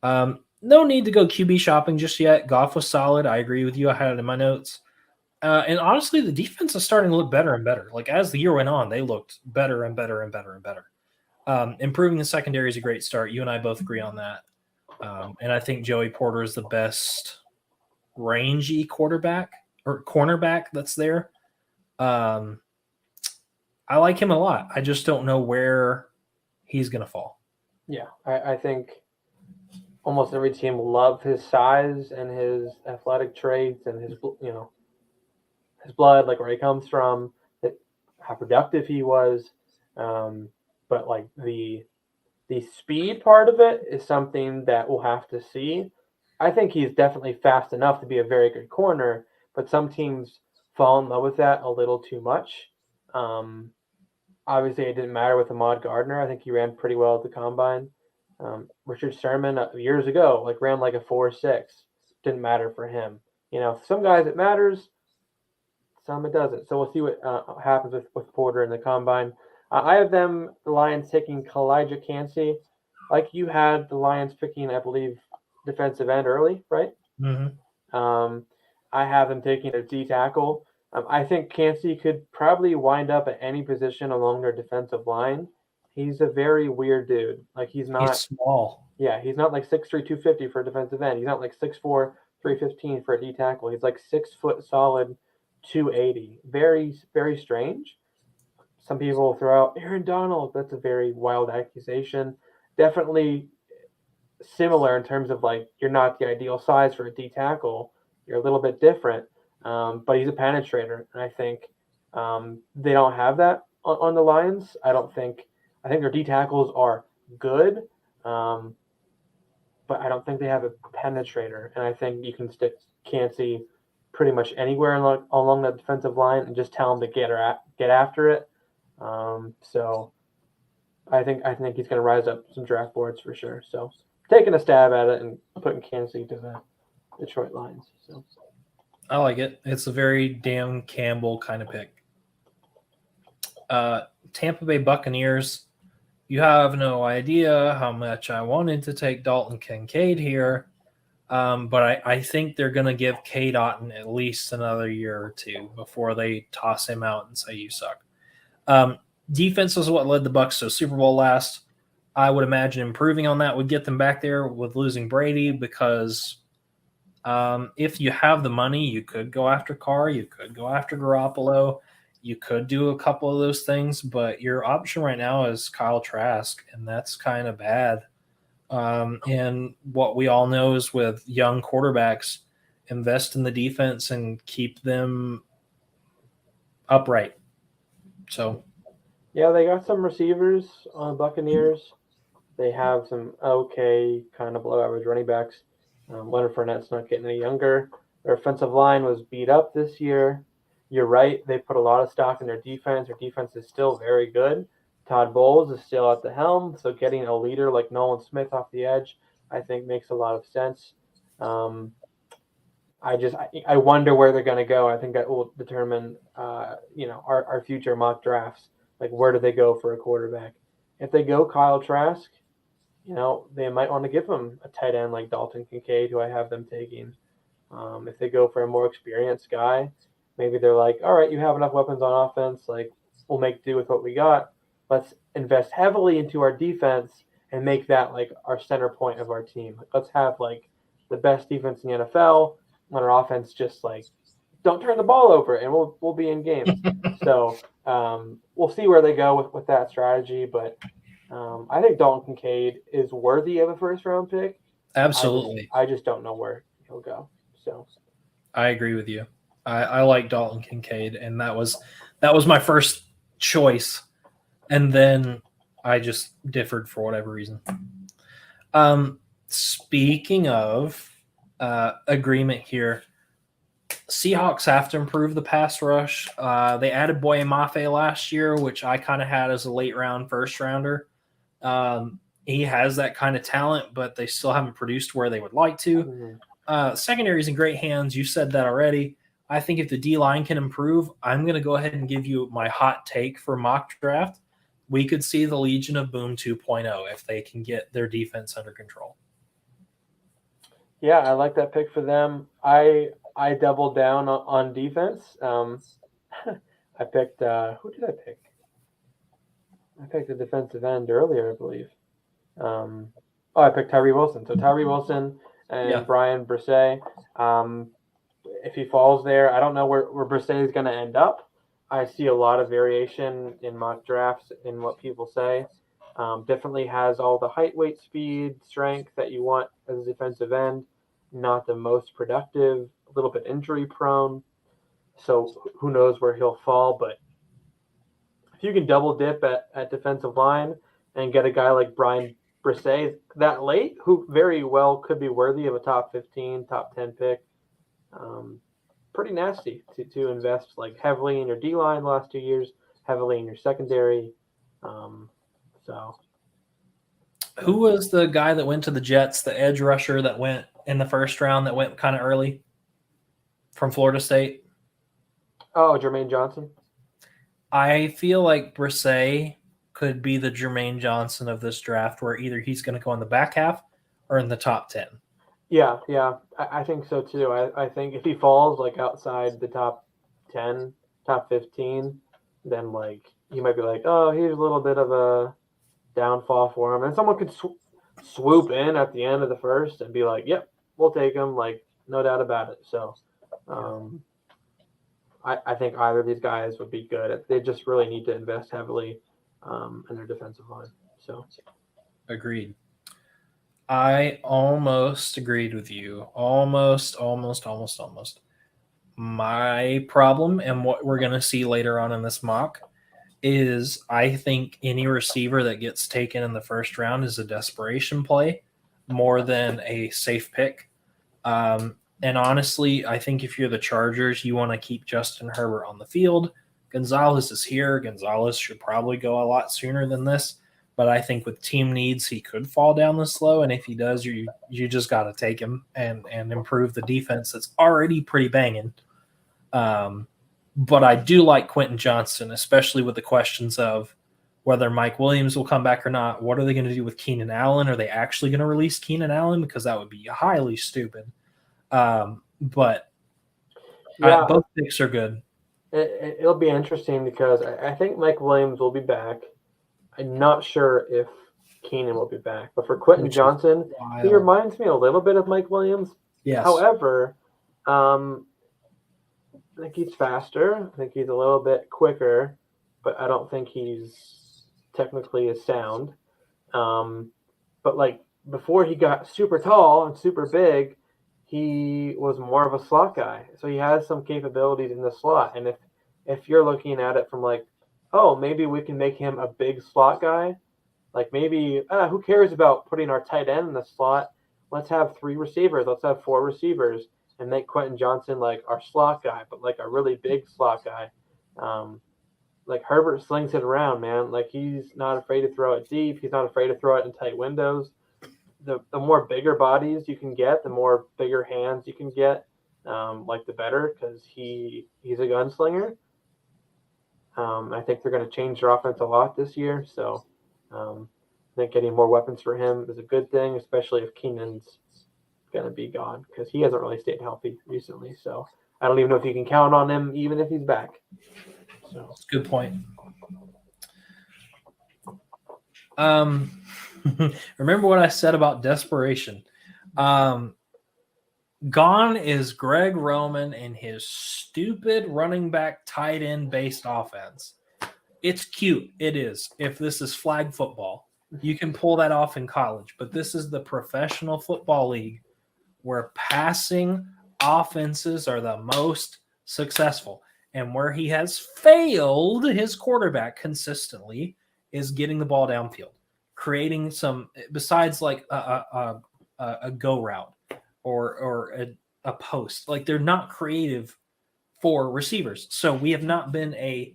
No need to go QB shopping just yet. Goff was solid. I agree with you. I had it in my notes. And honestly, the defense is starting to look better and better. Like as the year went on, they looked better and better and better and better. Improving the secondary is a great start. You and I both agree on that. And I think Joey Porter is the best rangy quarterback or cornerback that's there. I like him a lot. I just don't know where he's going to fall. yeah, I think almost every team will love his size and his athletic traits and his his blood, like where he comes from, how productive he was. But like the speed part of it is something that we'll have to see. I think he's definitely fast enough to be a very good corner, but some teams fall in love with that a little too much. Um, Obviously, it didn't matter with Ahmad Gardner. I think he ran pretty well at the combine. Richard Sherman years ago, like ran like a 4.6. Didn't matter for him. Some guys it matters, some it doesn't. So we'll see what happens with Porter in the combine. I have the Lions taking Kalijah Cansey. Like you had the Lions picking, I believe, defensive end early, right? Mm-hmm. I have them taking a D tackle. I think Cansey could probably wind up at any position along their defensive line. He's a very weird dude. Like he's He's not, small. yeah, he's not like 6'3", 250 for a defensive end. He's not like 6'4", 315 for a D tackle. He's like 6 foot solid, 280. Very, very strange. Some people throw out Aaron Donald. That's a very wild accusation. Definitely similar in terms of like you're not the ideal size for a D tackle. You're a little bit different, but he's a penetrator, and I think they don't have that on the Lions. I think their D tackles are good, but I don't think they have a penetrator, and I think you can stick Cansey pretty much anywhere along the defensive line and just tell him to get after it. So I think he's going to rise up some draft boards for sure. So taking a stab at it and putting Kansas to the Detroit Lions. So I like it. It's a very Dan Campbell kind of pick. Tampa Bay Buccaneers. You have no idea how much I wanted to take Dalton Kincaid here. But I think they're going to give Cade Otton at least another year or two before they toss him out and say you suck. Defense was what led the Bucs to a Super Bowl last. I would imagine improving on that would get them back there with losing Brady because if you have the money, you could go after Carr, you could go after Garoppolo, you could do a couple of those things, but your option right now is Kyle Trask, and that's kind of bad. And what we all know is with young quarterbacks, invest in the defense and keep them upright. So, Yeah, they got some receivers on Buccaneers. They have some okay, kind of below average running backs. Leonard Fournette's not getting any younger. Their offensive line was beat up this year. You're right. They put a lot of stock in their defense. Their defense is still very good. Todd Bowles is still at the helm, so getting a leader like Nolan Smith off the edge, I think, makes a lot of sense. I wonder where they're going to go. I think that will determine, our future mock drafts. Like, where do they go for a quarterback? If they go Kyle Trask, they might want to give him a tight end like Dalton Kincaid, who I have them taking. If they go for a more experienced guy, maybe they're like, all right, you have enough weapons on offense. Like, we'll make do with what we got. Let's invest heavily into our defense and make that like our center point of our team. Let's have like the best defense in the NFL when our offense just like don't turn the ball over and we'll be in games. So we'll see where they go with that strategy. But I think Dalton Kincaid is worthy of a first round pick. absolutely. I just don't know where he'll go. So I agree with you. I like Dalton Kincaid, and that was my first choice, and then I just differed for whatever reason. Speaking of agreement here, Seahawks have to improve the pass rush. They added Boye Mafe last year, which I kind of had as a late round first rounder. He has that kind of talent, but they still haven't produced where they would like to. Secondary is in great hands. You said that already. I think if the D-line can improve, I'm going to go ahead and give you my hot take for mock draft. We could see the Legion of Boom 2.0 if they can get their defense under control. Yeah, I like that pick for them. I doubled down on defense. I picked who did I pick? I picked a defensive end earlier, I believe. I picked Tyree Wilson. So Tyree Wilson and Brian Brisset. If he falls there, I don't know where Brisset is going to end up. I see a lot of variation in mock drafts in what people say. Definitely has all the height, weight, speed, strength that you want as a defensive end. Not the most productive, a little bit injury prone. So who knows where he'll fall. But if you can double dip at defensive line and get a guy like Brian Brisset that late, who very well could be worthy of a top 15, top 10 pick, pretty nasty to invest like heavily in your D-line the last 2 years, heavily in your secondary. Who was the guy that went to the Jets, the edge rusher that went in the first round that went kind of early from Florida State? Oh, Jermaine Johnson. I feel like Brisset could be the Jermaine Johnson of this draft, where either he's going to go in the back half or in the top 10. Yeah, I think so too. I think if he falls like outside the top 10, top 15, then like you might be like, oh, here's a little bit of a downfall for him, and someone could swoop in at the end of the first and be like, yep, we'll take him, like no doubt about it. So I think either of these guys would be good. They just really need to invest heavily in their defensive line. So agreed. I almost agreed with you. Almost. My problem, and what we're going to see later on in this mock, is I think any receiver that gets taken in the first round is a desperation play more than a safe pick. And honestly, I think if you're the Chargers, you want to keep Justin Herbert on the field. Gonzalez is here. Gonzalez should probably go a lot sooner than this. But I think with team needs, he could fall down this low. And if he does, you just got to take him and improve the defense that's already pretty banging. But I do like Quentin Johnston, especially with the questions of whether Mike Williams will come back or not. What are they going to do with Keenan Allen? Are they actually going to release Keenan Allen? Because that would be highly stupid. But both picks are good. It'll be interesting because I think Mike Williams will be back. I'm not sure if Keenan will be back, but for Quentin Johnson, he reminds me a little bit of Mike Williams. Yes. However, I think he's faster. I think he's a little bit quicker, but I don't think he's technically as sound. But like before he got super tall and super big, he was more of a slot guy. So he has some capabilities in the slot. And if you're looking at it from like, oh, maybe we can make him a big slot guy, like maybe who cares about putting our tight end in the slot? Let's have 3 receivers. Let's have 4 receivers and make Quentin Johnson like our slot guy, but like a really big slot guy. Like Herbert slings it around, man. Like he's not afraid to throw it deep. He's not afraid to throw it in tight windows. The more bigger bodies you can get, the more bigger hands you can get, like the better, because he's a gunslinger. I think they're going to change their offense a lot this year, so I think getting more weapons for him is a good thing, especially if Keenan's going to be gone, because he hasn't really stayed healthy recently. So I don't even know if you can count on him, even if he's back. So that's a good point. Remember what I said about desperation. Gone is Greg Roman and his stupid running back tight end based offense. It's cute. It is. If this is flag football, you can pull that off in college. But this is the professional football league where passing offenses are the most successful. And where he has failed his quarterback consistently is getting the ball downfield, creating some, besides like a go route or a post. Like they're not creative for receivers. So we have not been a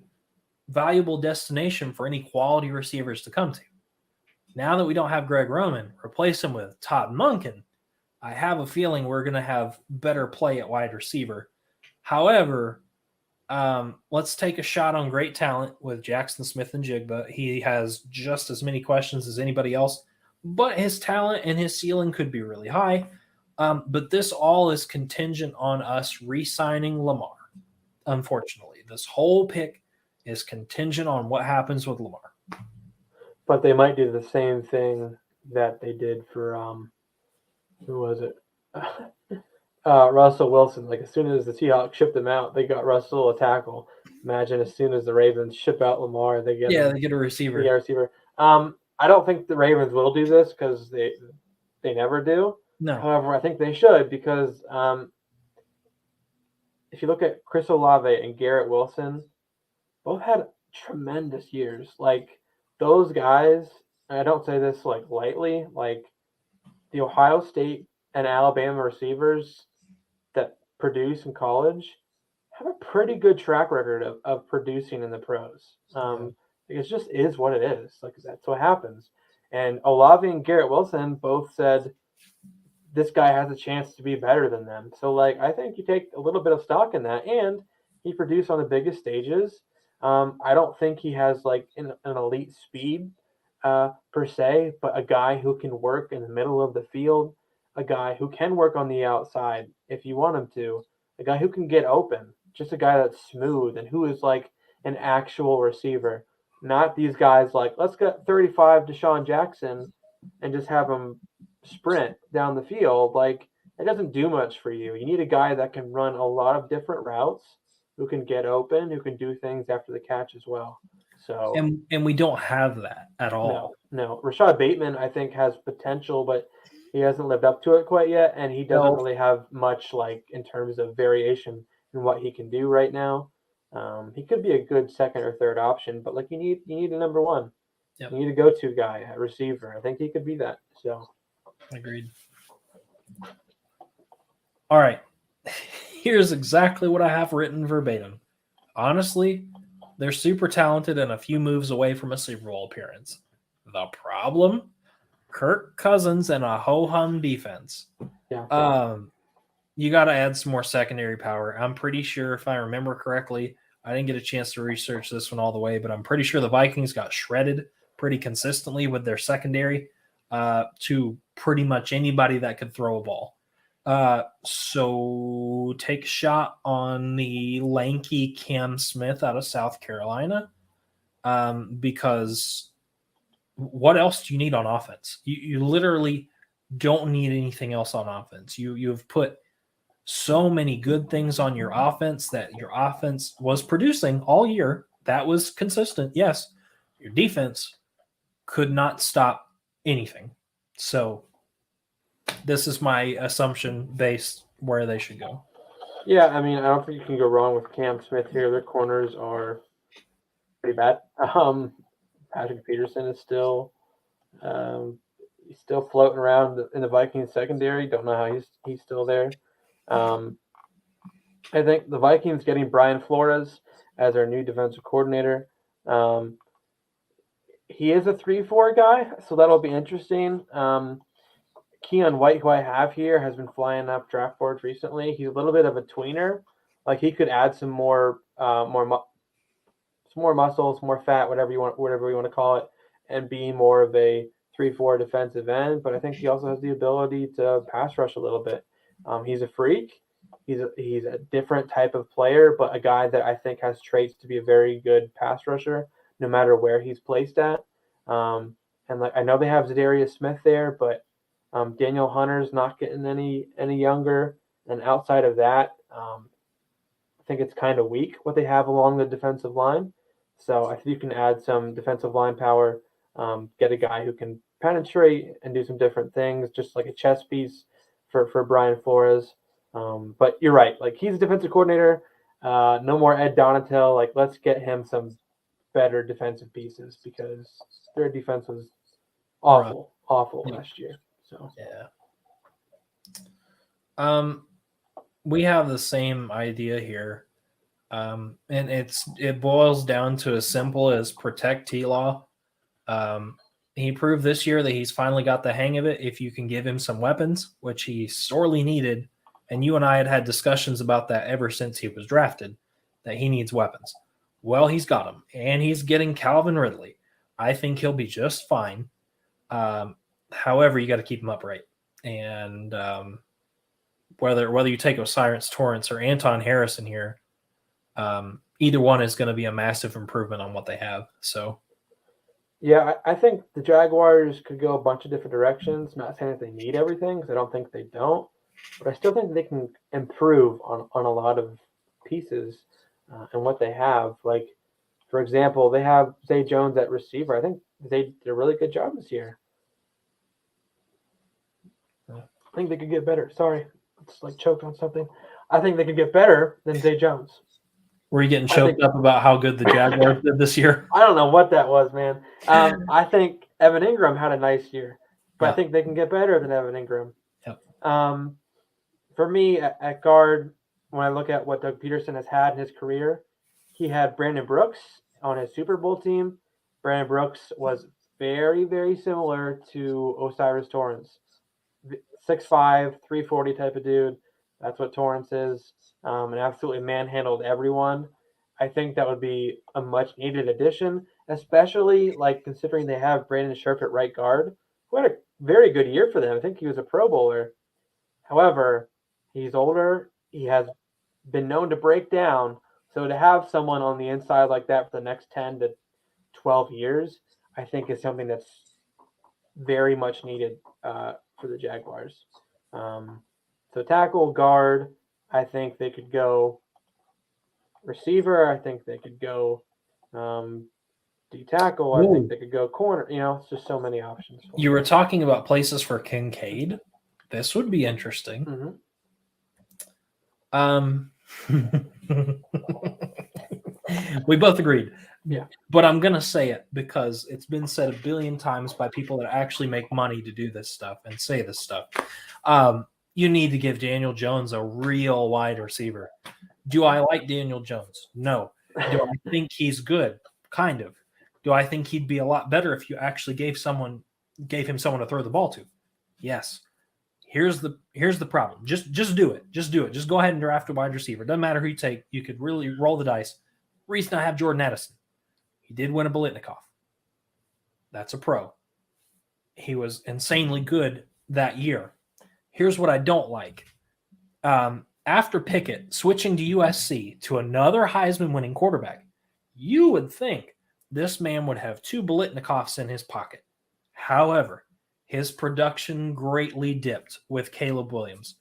valuable destination for any quality receivers to come to. Now that we don't have Greg Roman, replace him with Todd Monken. I have a feeling we're going to have better play at wide receiver. However, let's take a shot on great talent with Jackson Smith-Njigba. He has just as many questions as anybody else, but his talent and his ceiling could be really high. But this all is contingent on us re-signing Lamar. Unfortunately, this whole pick is contingent on what happens with Lamar. But they might do the same thing that they did for who was it? Russell Wilson. Like as soon as the Seahawks shipped him out, they got Russell a tackle. Imagine as soon as the Ravens ship out Lamar, they get they get a receiver. They get a receiver. I don't think the Ravens will do this because they never do. No. However, I think they should because if you look at Chris Olave and Garrett Wilson, both had tremendous years. Like those guys, and I don't say this like lightly, like the Ohio State and Alabama receivers that produce in college have a pretty good track record of producing in the pros. It just is what it is. Like that's what happens. And Olave and Garrett Wilson both said this guy has a chance to be better than them. So like I think you take a little bit of stock in that, and he produced on the biggest stages. I don't think he has like an elite speed per se, but a guy who can work in the middle of the field, a guy who can work on the outside if you want him to, a guy who can get open, just a guy that's smooth and who is like an actual receiver, not these guys like let's get 35 Deshaun Jackson and just have him sprint down the field. Like it doesn't do much for you. You need a guy that can run a lot of different routes, who can get open, who can do things after the catch as well. So and we don't have that at all. No. Rashad Bateman, I think, has potential, but he hasn't lived up to it quite yet, and he doesn't really have much like in terms of variation in what he can do right now. He could be a good second or third option, but like you need a number one. Yep. You need a go-to guy, a receiver. I think he could be that. So agreed. All right. Here's exactly what I have written verbatim. Honestly, they're super talented and a few moves away from a Super Bowl appearance. The problem? Kirk Cousins and a ho-hum defense. Yeah. You got to add some more secondary power. I'm pretty sure, if I remember correctly, I didn't get a chance to research this one all the way, but I'm pretty sure the Vikings got shredded pretty consistently with their secondary to pretty much anybody that could throw a ball. So take a shot on the lanky Cam Smith out of South Carolina, because what else do you need on offense? You literally don't need anything else on offense. You have put so many good things on your offense that your offense was producing all year. That was consistent. Yes, your defense could not stop anything. So this is my assumption based where they should go. Yeah, I mean, I don't think you can go wrong with Cam Smith here. Their corners are pretty bad. Patrick Peterson is still he's still floating around in the Vikings secondary. Don't know how he's still there. I think the Vikings getting Brian Flores as our new defensive coordinator. He is a 3-4 guy, so that'll be interesting. Keon White, who I have here, has been flying up draft boards recently. He's a little bit of a tweener. Like he could add some more muscles, more fat, whatever we want to call it, and be more of a 3-4 defensive end. But I think he also has the ability to pass rush a little bit. He's a freak. He's a different type of player, but a guy that I think has traits to be a very good pass rusher, no matter where he's placed at. And like I know they have Zadarius Smith there, but Daniel Hunter's not getting any younger. And outside of that, I think it's kind of weak what they have along the defensive line. So I think you can add some defensive line power, get a guy who can penetrate and do some different things, just like a chess piece for Brian Flores. But you're right. Like he's a defensive coordinator. No more Ed Donatel. Like let's get him some better defensive pieces because their defense was awful last year. So yeah. We have the same idea here. And it boils down to as simple as protect T-Law. He proved this year that he's finally got the hang of it if you can give him some weapons, which he sorely needed. And you and I had discussions about that ever since he was drafted, that he needs weapons. Well, he's got them, and he's getting Calvin Ridley. I think he'll be just fine. However, you got to keep him upright. And whether you take Osiris Torrance or Anton Harrison here, either one is going to be a massive improvement on what they have. So, yeah, I think the Jaguars could go a bunch of different directions. Not saying that they need everything, because I don't think they don't, but I still think they can improve on a lot of pieces and what they have. Like, for example, they have Zay Jones at receiver. I think they did a really good job this year. I think they could get better. Sorry, it's like choked on something. I think they could get better than Zay Jones. Were you getting choked up about how good the Jaguars did this year? I don't know what that was, man. I think Evan Ingram had a nice year, but yeah. I think they can get better than Evan Ingram. Yep. For me, at guard, when I look at what Doug Peterson has had in his career, he had Brandon Brooks on his Super Bowl team. Brandon Brooks was very, very similar to Osiris Torrance. 6'5", 340 type of dude. That's what Torrance is. And absolutely manhandled everyone. I think that would be a much needed addition, especially like considering they have Brandon Scherf at right guard, who had a very good year for them. I think he was a Pro Bowler. However, he's older. He has been known to break down. So to have someone on the inside like that for the next 10 to 12 years, I think is something that's very much needed for the Jaguars. So tackle, guard, I think they could go receiver. I think they could go D-tackle. I think they could go corner. You know, it's just so many options. You were talking about places for Kincaid. This would be interesting. Mm-hmm. We both agreed. Yeah. But I'm going to say it because it's been said a billion times by people that actually make money to do this stuff and say this stuff. You need to give Daniel Jones a real wide receiver. Do I like Daniel Jones? No. Do I think he's good? Kind of. Do I think he'd be a lot better if you actually gave him someone to throw the ball to? Yes. Here's the problem. Just do it. Just do it. Just go ahead and draft a wide receiver. Doesn't matter who you take. You could really roll the dice. Reason I have Jordan Addison. He did win a Bolitnikov. That's a pro. He was insanely good that year. Here's what I don't like. After Pickett switching to USC to another Heisman winning quarterback, you would think this man would have 2 Bolitnikovs in his pocket. However, his production greatly dipped with Caleb Williams,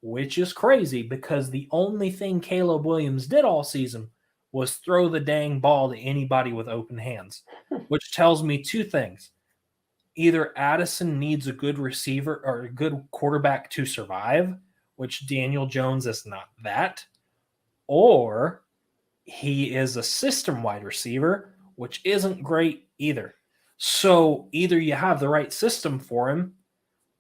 which is crazy because the only thing Caleb Williams did all season was throw the dang ball to anybody with open hands, which tells me 2 things. Either Addison needs a good receiver or a good quarterback to survive, which Daniel Jones is not that, or he is a system wide receiver, which isn't great either. So either you have the right system for him,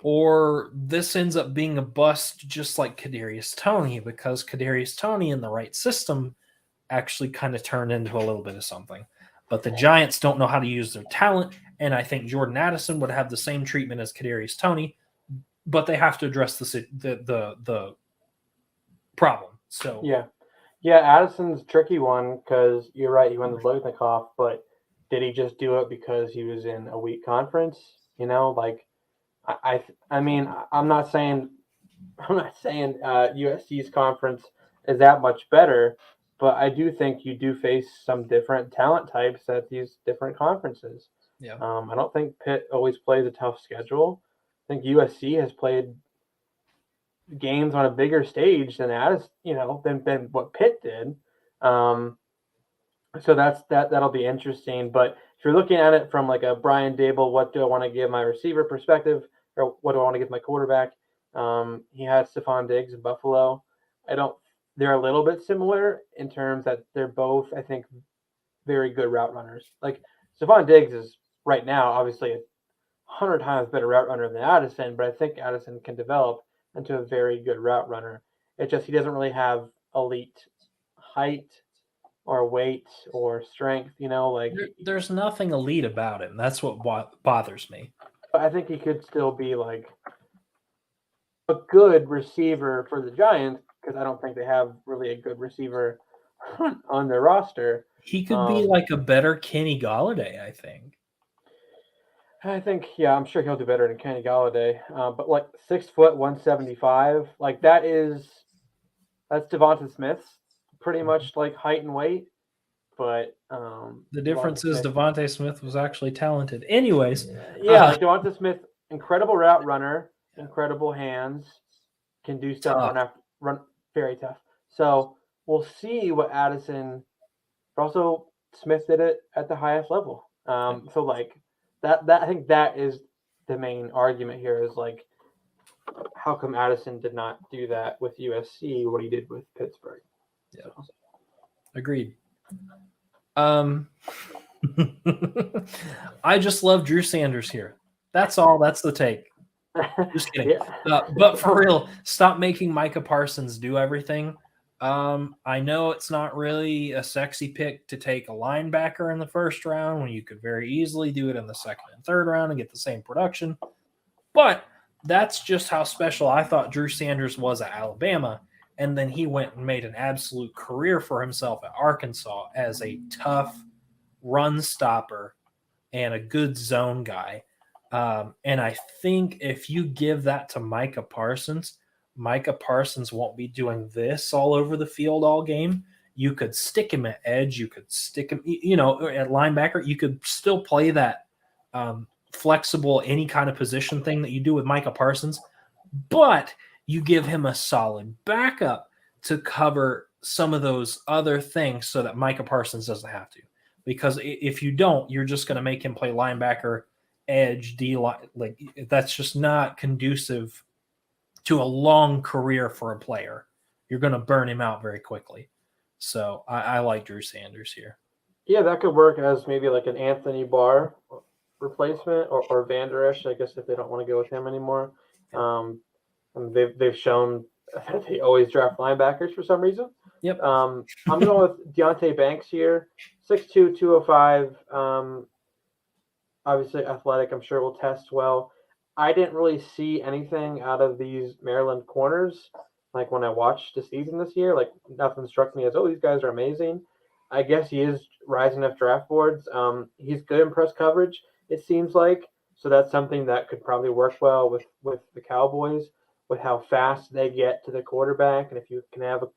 or this ends up being a bust just like Kadarius Toney, because Kadarius Toney in the right system actually kind of turned into a little bit of something. But the Giants don't know how to use their talent, and I think Jordan Addison would have the same treatment as Kadarius Toney, but they have to address the problem. So yeah, Addison's a tricky one because you're right, he won the Bolitnikov, but did he just do it because he was in a weak conference? Like I mean, I'm not saying USC's conference is that much better, but I do think you do face some different talent types at these different conferences. yeah, I don't think Pitt always plays a tough schedule. I think USC has played games on a bigger stage than than what Pitt did. Um, so that'll be interesting. But if you're looking at it from like a Brian Dable, what do I want to give my receiver perspective, or what do I want to give my quarterback? He had Stephon Diggs in Buffalo. I don't. They're a little bit similar in terms that they're both, I think, very good route runners. Like Stephon Diggs is right now obviously 100 times better route runner than Addison, but I think Addison can develop into a very good route runner. It's just he doesn't really have elite height or weight or strength, there's nothing elite about him. That's what bothers me. But I think he could still be like a good receiver for the Giants because I don't think they have really a good receiver on their roster. He could be like a better Kenny Galladay, I think. Yeah, I'm sure he'll do better than Kenny Galladay. But like 6 foot, 175, like that's Devonta Smith's pretty much like height and weight. But the difference is Devonta Smith was actually talented. Anyways, like Devonta Smith, incredible route runner, incredible hands, can do stuff run very tough. So we'll see what Addison. Also, Smith did it at the highest level. So like that I think that is the main argument here is like how come Addison did not do that with USC what he did with Pittsburgh. Yeah. Agreed. I just love Drew Sanders here. That's all. That's the take. Just kidding. Yeah. But for real, stop making Micah Parsons do everything. I know it's not really a sexy pick to take a linebacker in the first round when you could very easily do it in the second and third round and get the same production. But that's just how special I thought Drew Sanders was at Alabama. And then he went and made an absolute career for himself at Arkansas as a tough run stopper and a good zone guy. And I think if you give that to Micah Parsons won't be doing this all over the field all game. You could stick him at edge. You could stick him, at linebacker. You could still play that flexible, any kind of position thing that you do with Micah Parsons. But you give him a solid backup to cover some of those other things so that Micah Parsons doesn't have to. Because if you don't, you're just going to make him play linebacker, edge, D-line. Like, that's just not conducive to a long career for a player. You're going to burn him out very quickly. So I like Drew Sanders here. Yeah, that could work as maybe like an Anthony Barr replacement or Van Der Esch, I guess, if they don't want to go with him anymore. They've shown that they always draft linebackers for some reason. Yep. I'm going with Deonte Banks here, 6'2", 205. Obviously athletic. I'm sure will test well. I didn't really see anything out of these Maryland corners. Like when I watched the season this year, like nothing struck me as, oh, these guys are amazing. I guess he is rising up draft boards. He's good in press coverage, it seems like. So that's something that could probably work well with the Cowboys, with how fast they get to the quarterback. And if you can have a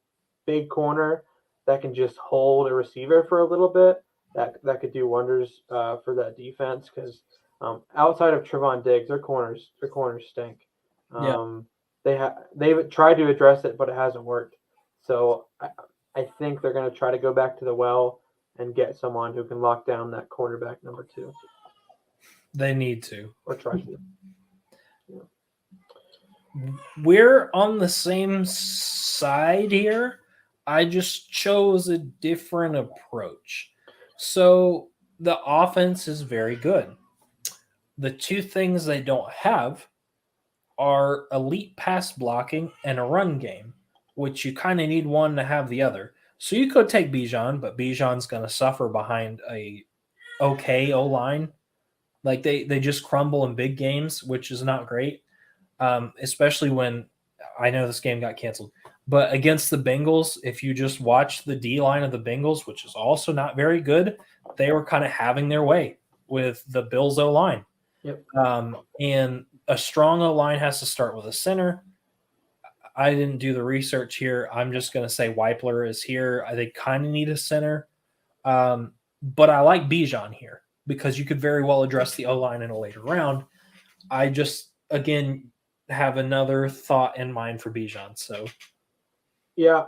big corner that can just hold a receiver for a little bit, that could do wonders for that defense. Because outside of Trevon Diggs, their corners stink. Yeah. They've tried to address it, but it hasn't worked. So I think they're going to try to go back to the well and get someone who can lock down that cornerback number 2, They need to. or try to. We're on the same side here. I just chose a different approach. So the offense is very good. The two things they don't have are elite pass blocking and a run game, which you kind of need one to have the other. So you could take Bijan, but Bijan's going to suffer behind a okay O line. Like they just crumble in big games, which is not great. Especially when I know this game got canceled. But against the Bengals, if you just watch the D line of the Bengals, which is also not very good, they were kind of having their way with the Bills O line. Yep. And a strong O line has to start with a center. I didn't do the research here. I'm just going to say Weipler is here. They kind of need a center. But I like Bijan here because you could very well address the O line in a later round. I just, again, have another thought in mind for Bijan. So, Yeah,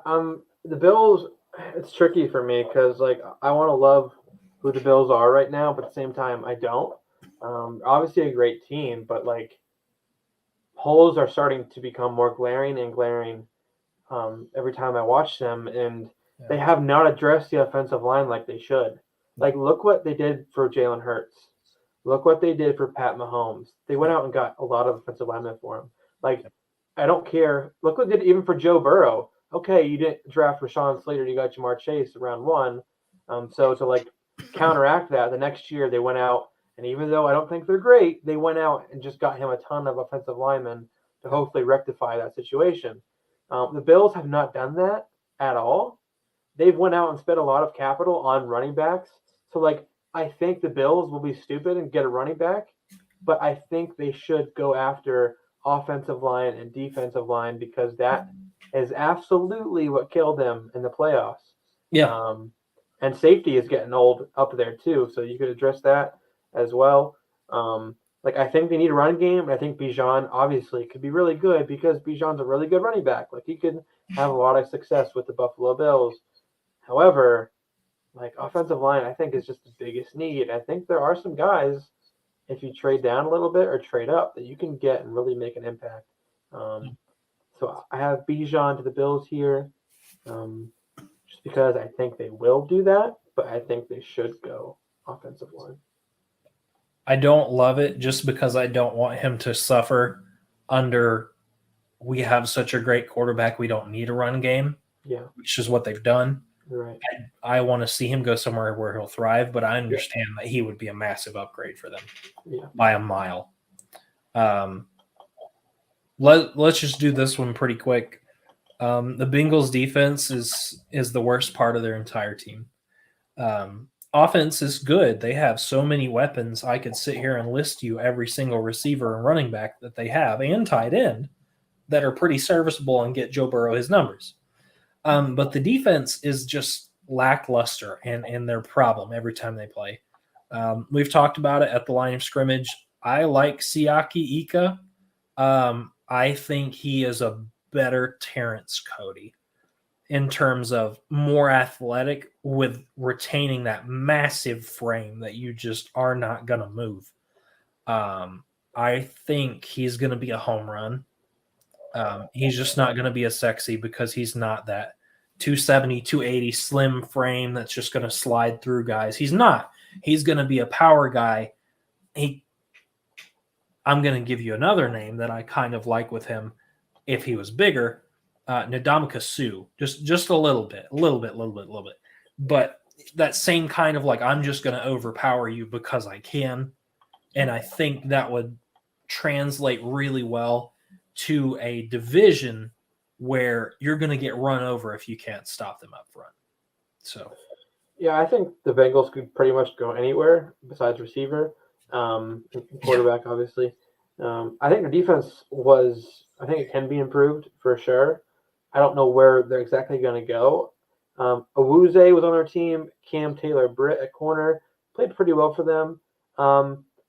the Bills. It's tricky for me because like I want to love who the Bills are right now, but at the same time I don't. Obviously a great team, but like holes are starting to become more glaring and glaring every time I watch them, and they have not addressed the offensive line like they should. Like, look what they did for Jalen Hurts. Look what they did for Pat Mahomes. They went out and got a lot of offensive linemen for him. Like, I don't care. Look what they did even for Joe Burrow. Okay, you didn't draft Rashawn Slater. You got Jamar Chase round 1. So to like counteract that, the next year they went out, and even though I don't think they're great, they went out and just got him a ton of offensive linemen to hopefully rectify that situation. The Bills have not done that at all. They've went out and spent a lot of capital on running backs. So like I think the Bills will be stupid and get a running back, but I think they should go after offensive line and defensive line because that is absolutely what killed them in the playoffs. yeah. And safety is getting old up there too, so you could address that as well. Like I think they need a run game, and I think Bijan obviously could be really good because Bijan's a really good running back. Like he could have a lot of success with the Buffalo Bills. However, like offensive line, I think is just the biggest need. I think there are some guys, if you trade down a little bit or trade up, that you can get and really make an impact. So I have Bijan to the Bills here, just because I think they will do that, but I think they should go offensive line. I don't love it just because I don't want him to suffer under we have such a great quarterback. We don't need a run game, Yeah, which is what they've done. you're right. I want to see him go somewhere where he'll thrive, but I understand that he would be a massive upgrade for them by a mile. Let's just do this one pretty quick. The Bengals defense is the worst part of their entire team. Offense is good. They have so many weapons. I could sit here and list you every single receiver and running back that they have and tight end that are pretty serviceable and get Joe Burrow his numbers. But the defense is just lackluster and their problem every time they play. We've talked about it at the line of scrimmage. I like Siaki Ika. I think he is a better Terrence Cody in terms of more athletic with retaining that massive frame that you just are not going to move. I think he's going to be a home run. He's just not going to be as sexy because he's not that 270, 280 slim frame that's just going to slide through guys. He's not. He's going to be a power guy. I'm going to give you another name that I kind of like with him if he was bigger. Ndamukong Suh, just a little bit. But that same kind of like, I'm just going to overpower you because I can. And I think that would translate really well to a division where you're going to get run over if you can't stop them up front. So, Yeah, I think the Bengals could pretty much go anywhere besides receiver, and Yeah. quarterback, obviously. I think the defense was, I think it can be improved for sure. I don't know where they're exactly going to go. Awuzie was on their team. Cam Taylor Britt at corner played pretty well for them.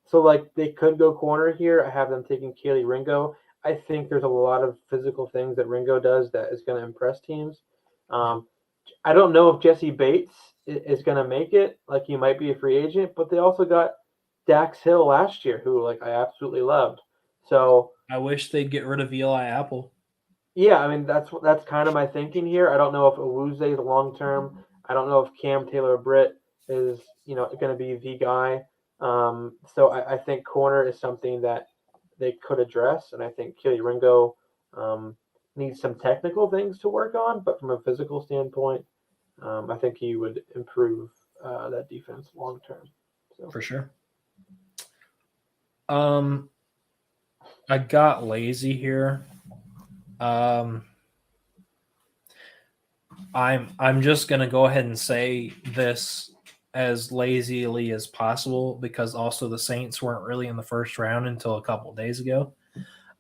So like they could go corner here. I have them taking Kaylee Ringo. I think there's a lot of physical things that Ringo does that is going to impress teams. Um, I don't know if Jesse Bates is going to make it. Like he might be a free agent, but they also got Dax Hill last year, who like I absolutely loved. So I wish they'd get rid of Eli Apple. yeah, I mean that's kind of my thinking here. I don't know if Awuzie is long term. I don't know if Cam Taylor Britt is going to be the guy. So I think corner is something that they could address, and I think Kelly Ringo um, needs some technical things to work on, but from a physical standpoint, I think he would improve that defense long term. So For sure. Um, I got lazy here. Um, I'm just gonna go ahead and say this as lazily as possible because also the Saints weren't really in the first round until a couple of days ago.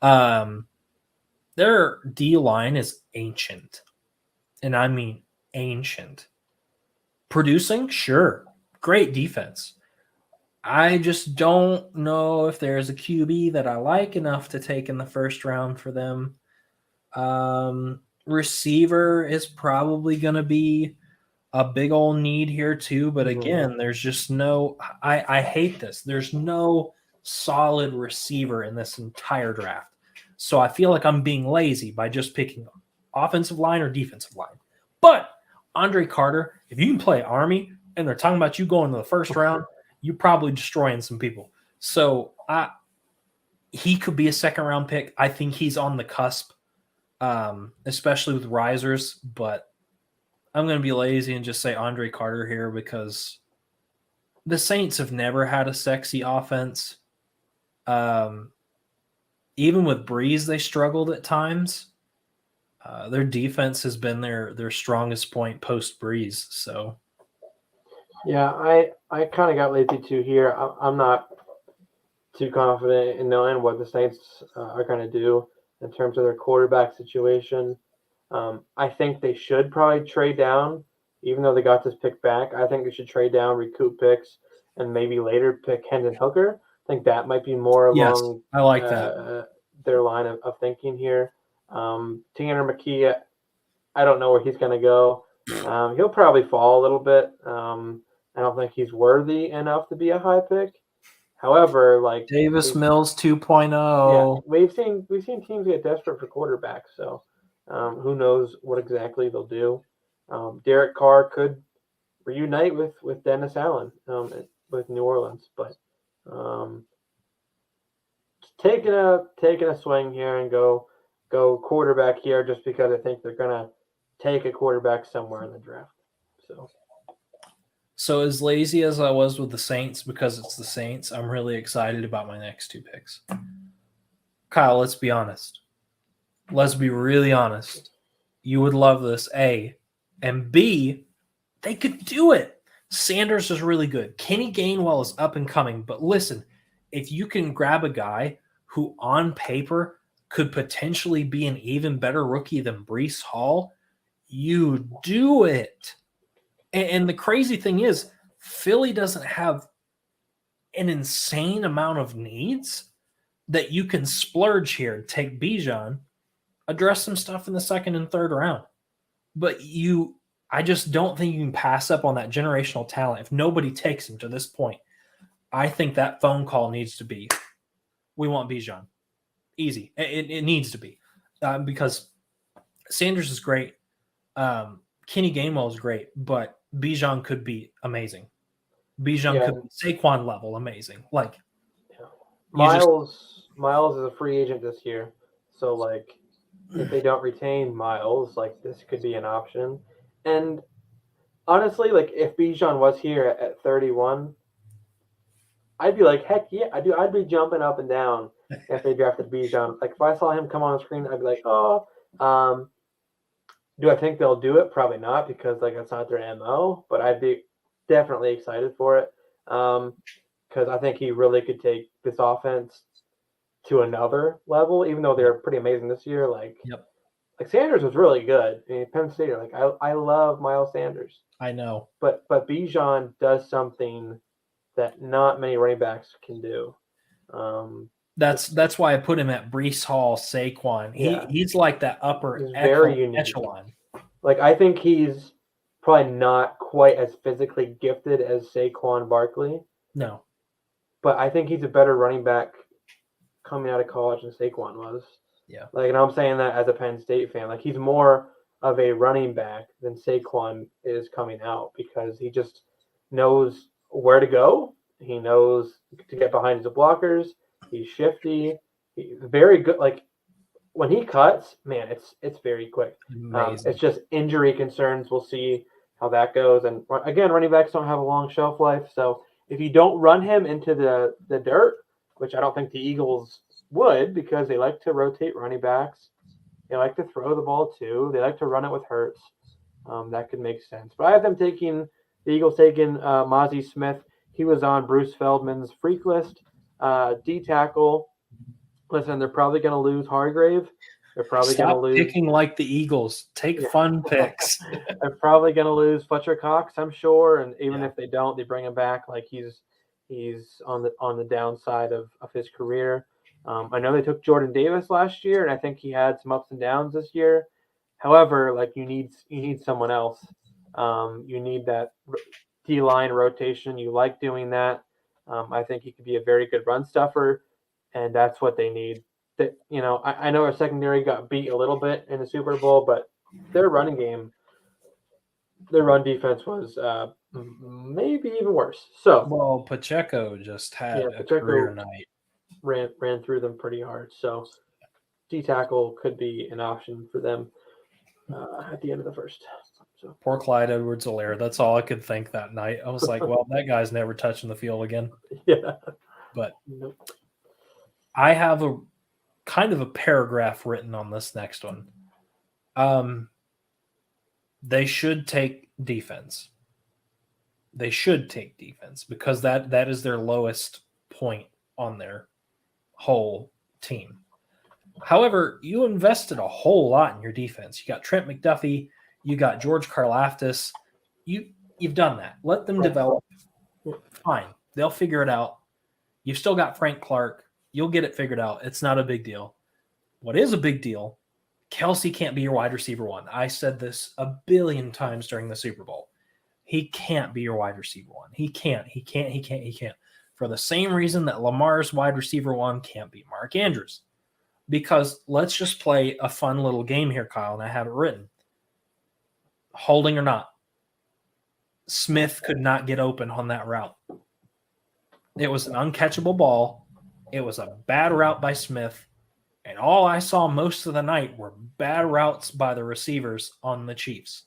Um, their D line is ancient, and I mean ancient. Producing, sure, great defense. I just don't know if there's a QB that I like enough to take in the first round for them. Receiver is probably going to be a big old need here too, but mhm. again, there's just no. I hate this. There's no solid receiver in this entire draft, so I feel like I'm being lazy by just picking offensive line or defensive line. But Andre Carter, if you can play Army and they're talking about you going to the first round, you're probably destroying some people. So he could be a second round pick. I think he's on the cusp, especially with risers. But I'm going to be lazy and just say Andre Carter here because the Saints have never had a sexy offense. Um, even with Breeze, they struggled at times. Their defense has been their strongest point post Breeze. So Yeah, I kind of got lazy too here. I'm not too confident in knowing what the Saints are going to do in terms of their quarterback situation. I think they should probably trade down, even though they got this pick back. I think they should trade down, recoup picks, and maybe later pick Hendon Hooker. I think that might be more yes, along I like that. their line of thinking here. Tanner McKee, I don't know where he's going to go. He'll probably fall a little bit. I don't think he's worthy enough to be a high pick. However, like Davis we've Mills yeah, 2.0. we've seen teams get desperate for quarterbacks. So who knows what exactly they'll do? Derek Carr could reunite with Dennis Allen with New Orleans, but um, taking a swing here and go quarterback here just because I think they're gonna take a quarterback somewhere in the draft. So So as lazy as I was with the Saints because it's the Saints, I'm really excited about my next two picks. Kyle, let's be honest. Let's be really honest. You would love this, A. And B, they could do it. Sanders is really good. Kenny Gainwell is up and coming. But listen, if you can grab a guy who on paper could potentially be an even better rookie than Brees Hall, you do it. And the crazy thing is, Philly doesn't have an insane amount of needs that you can splurge here. Take Bijan, address some stuff in the second and third round. But I just don't think you can pass up on that generational talent if nobody takes him to this point. I think that phone call needs to be, we want Bijan. Easy. It needs to be because Sanders is great. Kenny Gainwell is great, but Bijan could be amazing. Bijan yeah, could be Saquon level amazing. Like yeah. you just Miles is a free agent this year, so like if they don't retain Miles, like this could be an option. And honestly, like if Bijan was here at 31, I'd be like, heck yeah, I do. I'd be jumping up and down if they drafted Bijan. Like if I saw him come on the screen, I'd be like, oh. Do I think they'll do it? Probably not because like that's not their mo. But definitely excited for it because I think he really could take this offense to another level. Even though they're pretty amazing this year, Yep. like Sanders was really good. I mean, Penn State, like I love Miles Sanders, I know. but Bijan does something that not many running backs can do. Um, That's why I put him at Brees Hall, Saquon. yeah, He's like that upper he's very unique. echelon. Like I think he's probably not quite as physically gifted as Saquon Barkley, No. but I think he's a better running back coming out of college than Saquon was. Yeah. Like, and I'm saying that as a Penn State fan. Like, he's more of a running back than Saquon is coming out because he just knows where to go. He knows to get behind his blockers. He's shifty. He's very good. Like when he cuts, man, it's very quick. Amazing. It's just injury concerns. We'll see how that goes. And again, running backs don't have a long shelf life, so if you don't run him into the dirt, which I don't think the Eagles would because they like to rotate running backs. They like to throw the ball too. They like to run it with Hurts. That could make sense. But I have them taking the Eagles taking Mozzie Smith. He was on Bruce Feldman's freak list. D tackle. Listen, they're probably going to lose Hargrave. They're probably going to Stop lose. picking like the Eagles. Take fun picks. They're probably going to lose Fletcher Cox, I'm sure. And even Yeah. if they don't, they bring him back. Like he's on the downside of his career. I know they took Jordan Davis last year, and I think he had some ups and downs this year. However, like you need someone else. You need that D line rotation. You like doing that. I think he could be a very good run stuffer, and that's what they need. That I know our secondary got beat a little bit in the Super Bowl, but their running game, their run defense was maybe even worse. So Well, Pacheco just had a Pacheco career night. ran through them pretty hard. So D tackle could be an option for them at the end of the first. So Poor Clyde Edwards-Helaire. That's all I could think that night. I was like, well, that guy's never touching the field again. yeah, But nope. I have a kind of a paragraph written on this next one. They should take defense. They should take defense because that is their lowest point on their whole team. However, you invested a whole lot in your defense. You got Trent McDuffie, you got George Karlaftis. You've done that. Let them develop. Fine. They'll figure it out. You've still got Frank Clark. You'll get it figured out. It's not a big deal. What is a big deal, Kelsey can't be your wide receiver one. I said this a billion times during the Super Bowl. He can't be your wide receiver one. He can't. For the same reason that Lamar's wide receiver one can't be Mark Andrews. Because let's just play a fun little game here, Kyle, and I have it written. Holding or not, Smith could not get open on that route. It was an uncatchable ball. It was a bad route by Smith. And all I saw most of the night were bad routes by the receivers on the Chiefs.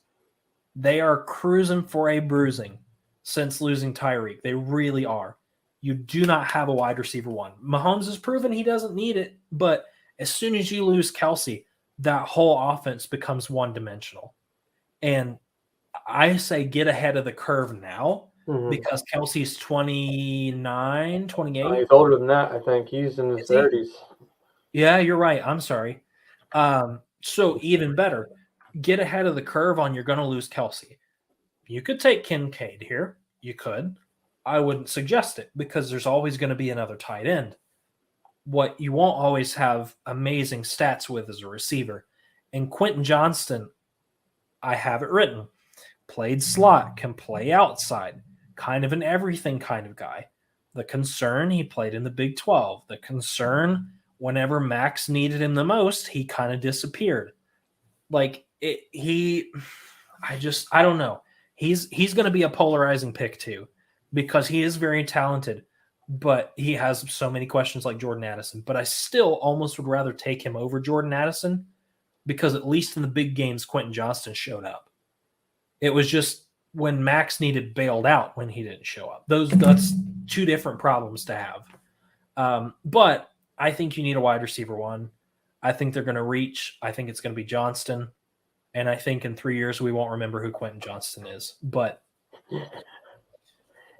They are cruising for a bruising since losing Tyreek. They really are. You do not have a wide receiver one. Mahomes has proven he doesn't need it, but as soon as you lose Kelsey, that whole offense becomes one-dimensional. And I say get ahead of the curve now because Kelsey's 29, 28. He's older than that, I think. He's in his 30s. Yeah, you're right. I'm sorry. So even better, get ahead of the curve on you're going to lose Kelsey. You could take Kincaid here. You could. I wouldn't suggest it because there's always going to be another tight end. What you won't always have amazing stats with is a receiver. And Quentin Johnston, I have it written, played slot, can play outside, kind of an everything kind of guy. The concern, he played in the Big 12. The concern, whenever Max needed him the most, he kind of disappeared. I don't know. He's going to be a polarizing pick too because he is very talented, but he has so many questions like Jordan Addison. But I still almost would rather take him over Jordan Addison because at least in the big games, Quentin Johnston showed up. It was just when Max needed bailed out when he didn't show up. That's two different problems to have. But I think you need a wide receiver one. I think they're going to reach. I think it's going to be Johnston. And I think in 3 years, we won't remember who Quentin Johnston is. But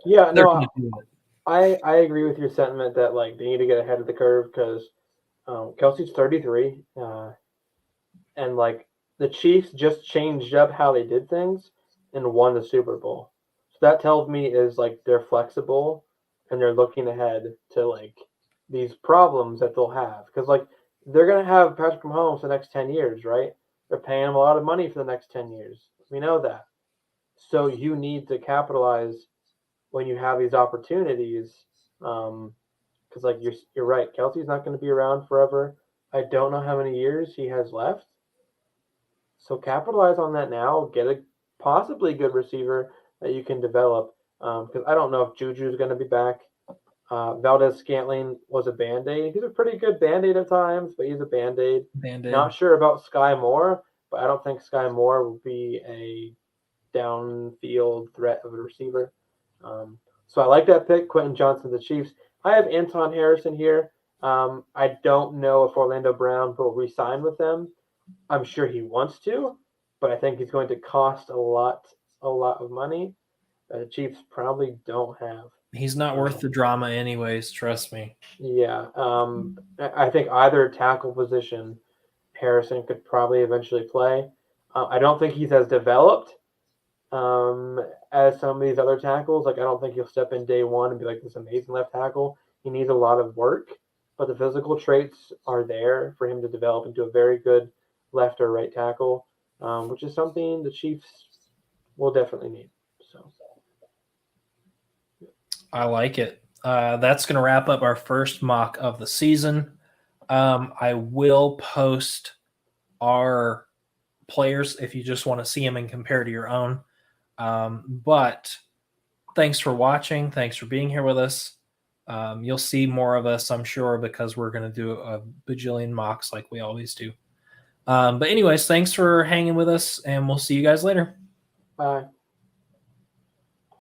Yeah, They're no, gonna do it. I agree with your sentiment that like they need to get ahead of the curve because Kelsey's 33, and like the Chiefs just changed up how they did things and won the Super Bowl. So that tells me is like they're flexible and they're looking ahead to like these problems that they'll have because like they're gonna have Patrick Mahomes for the next 10 years, right? They're paying him a lot of money for the next 10 years. We know that. So you need to capitalize when you have these opportunities. Because like you're right, Kelsey's not going to be around forever. I don't know how many years he has left, so capitalize on that now. Get a possibly good receiver that you can develop. Because I don't know if Juju's going to be back. Valdez Scantling was a band aid. He's a pretty good band aid at times, but he's a band aid. Band-Aid. Not sure about Sky Moore, but I don't think Sky Moore will be a downfield threat of a receiver. So I like that pick, Quentin Johnson, the Chiefs. I have Anton Harrison here. I don't know if Orlando Brown will re-sign with them. I'm sure he wants to, but I think he's going to cost a lot of money that the Chiefs probably don't have. He's not worth Um, the drama, anyways. Trust me. yeah, I think either tackle position Harrison could probably eventually play. I don't think he's as developed um, as some of these other tackles. Like I don't think he'll step in day one and be like this amazing left tackle. He needs a lot of work, but the physical traits are there for him to develop into a very good left or right tackle, which is something the Chiefs will definitely need. So I like it. That's going to wrap up our first mock of the season. I will post our players if you just want to see them and compare to your own. But thanks for watching. Thanks for being here with us. You'll see more of us, I'm sure, because we're going to do a bajillion mocks like we always do. But anyways, thanks for hanging with us, and we'll see you guys later. bye.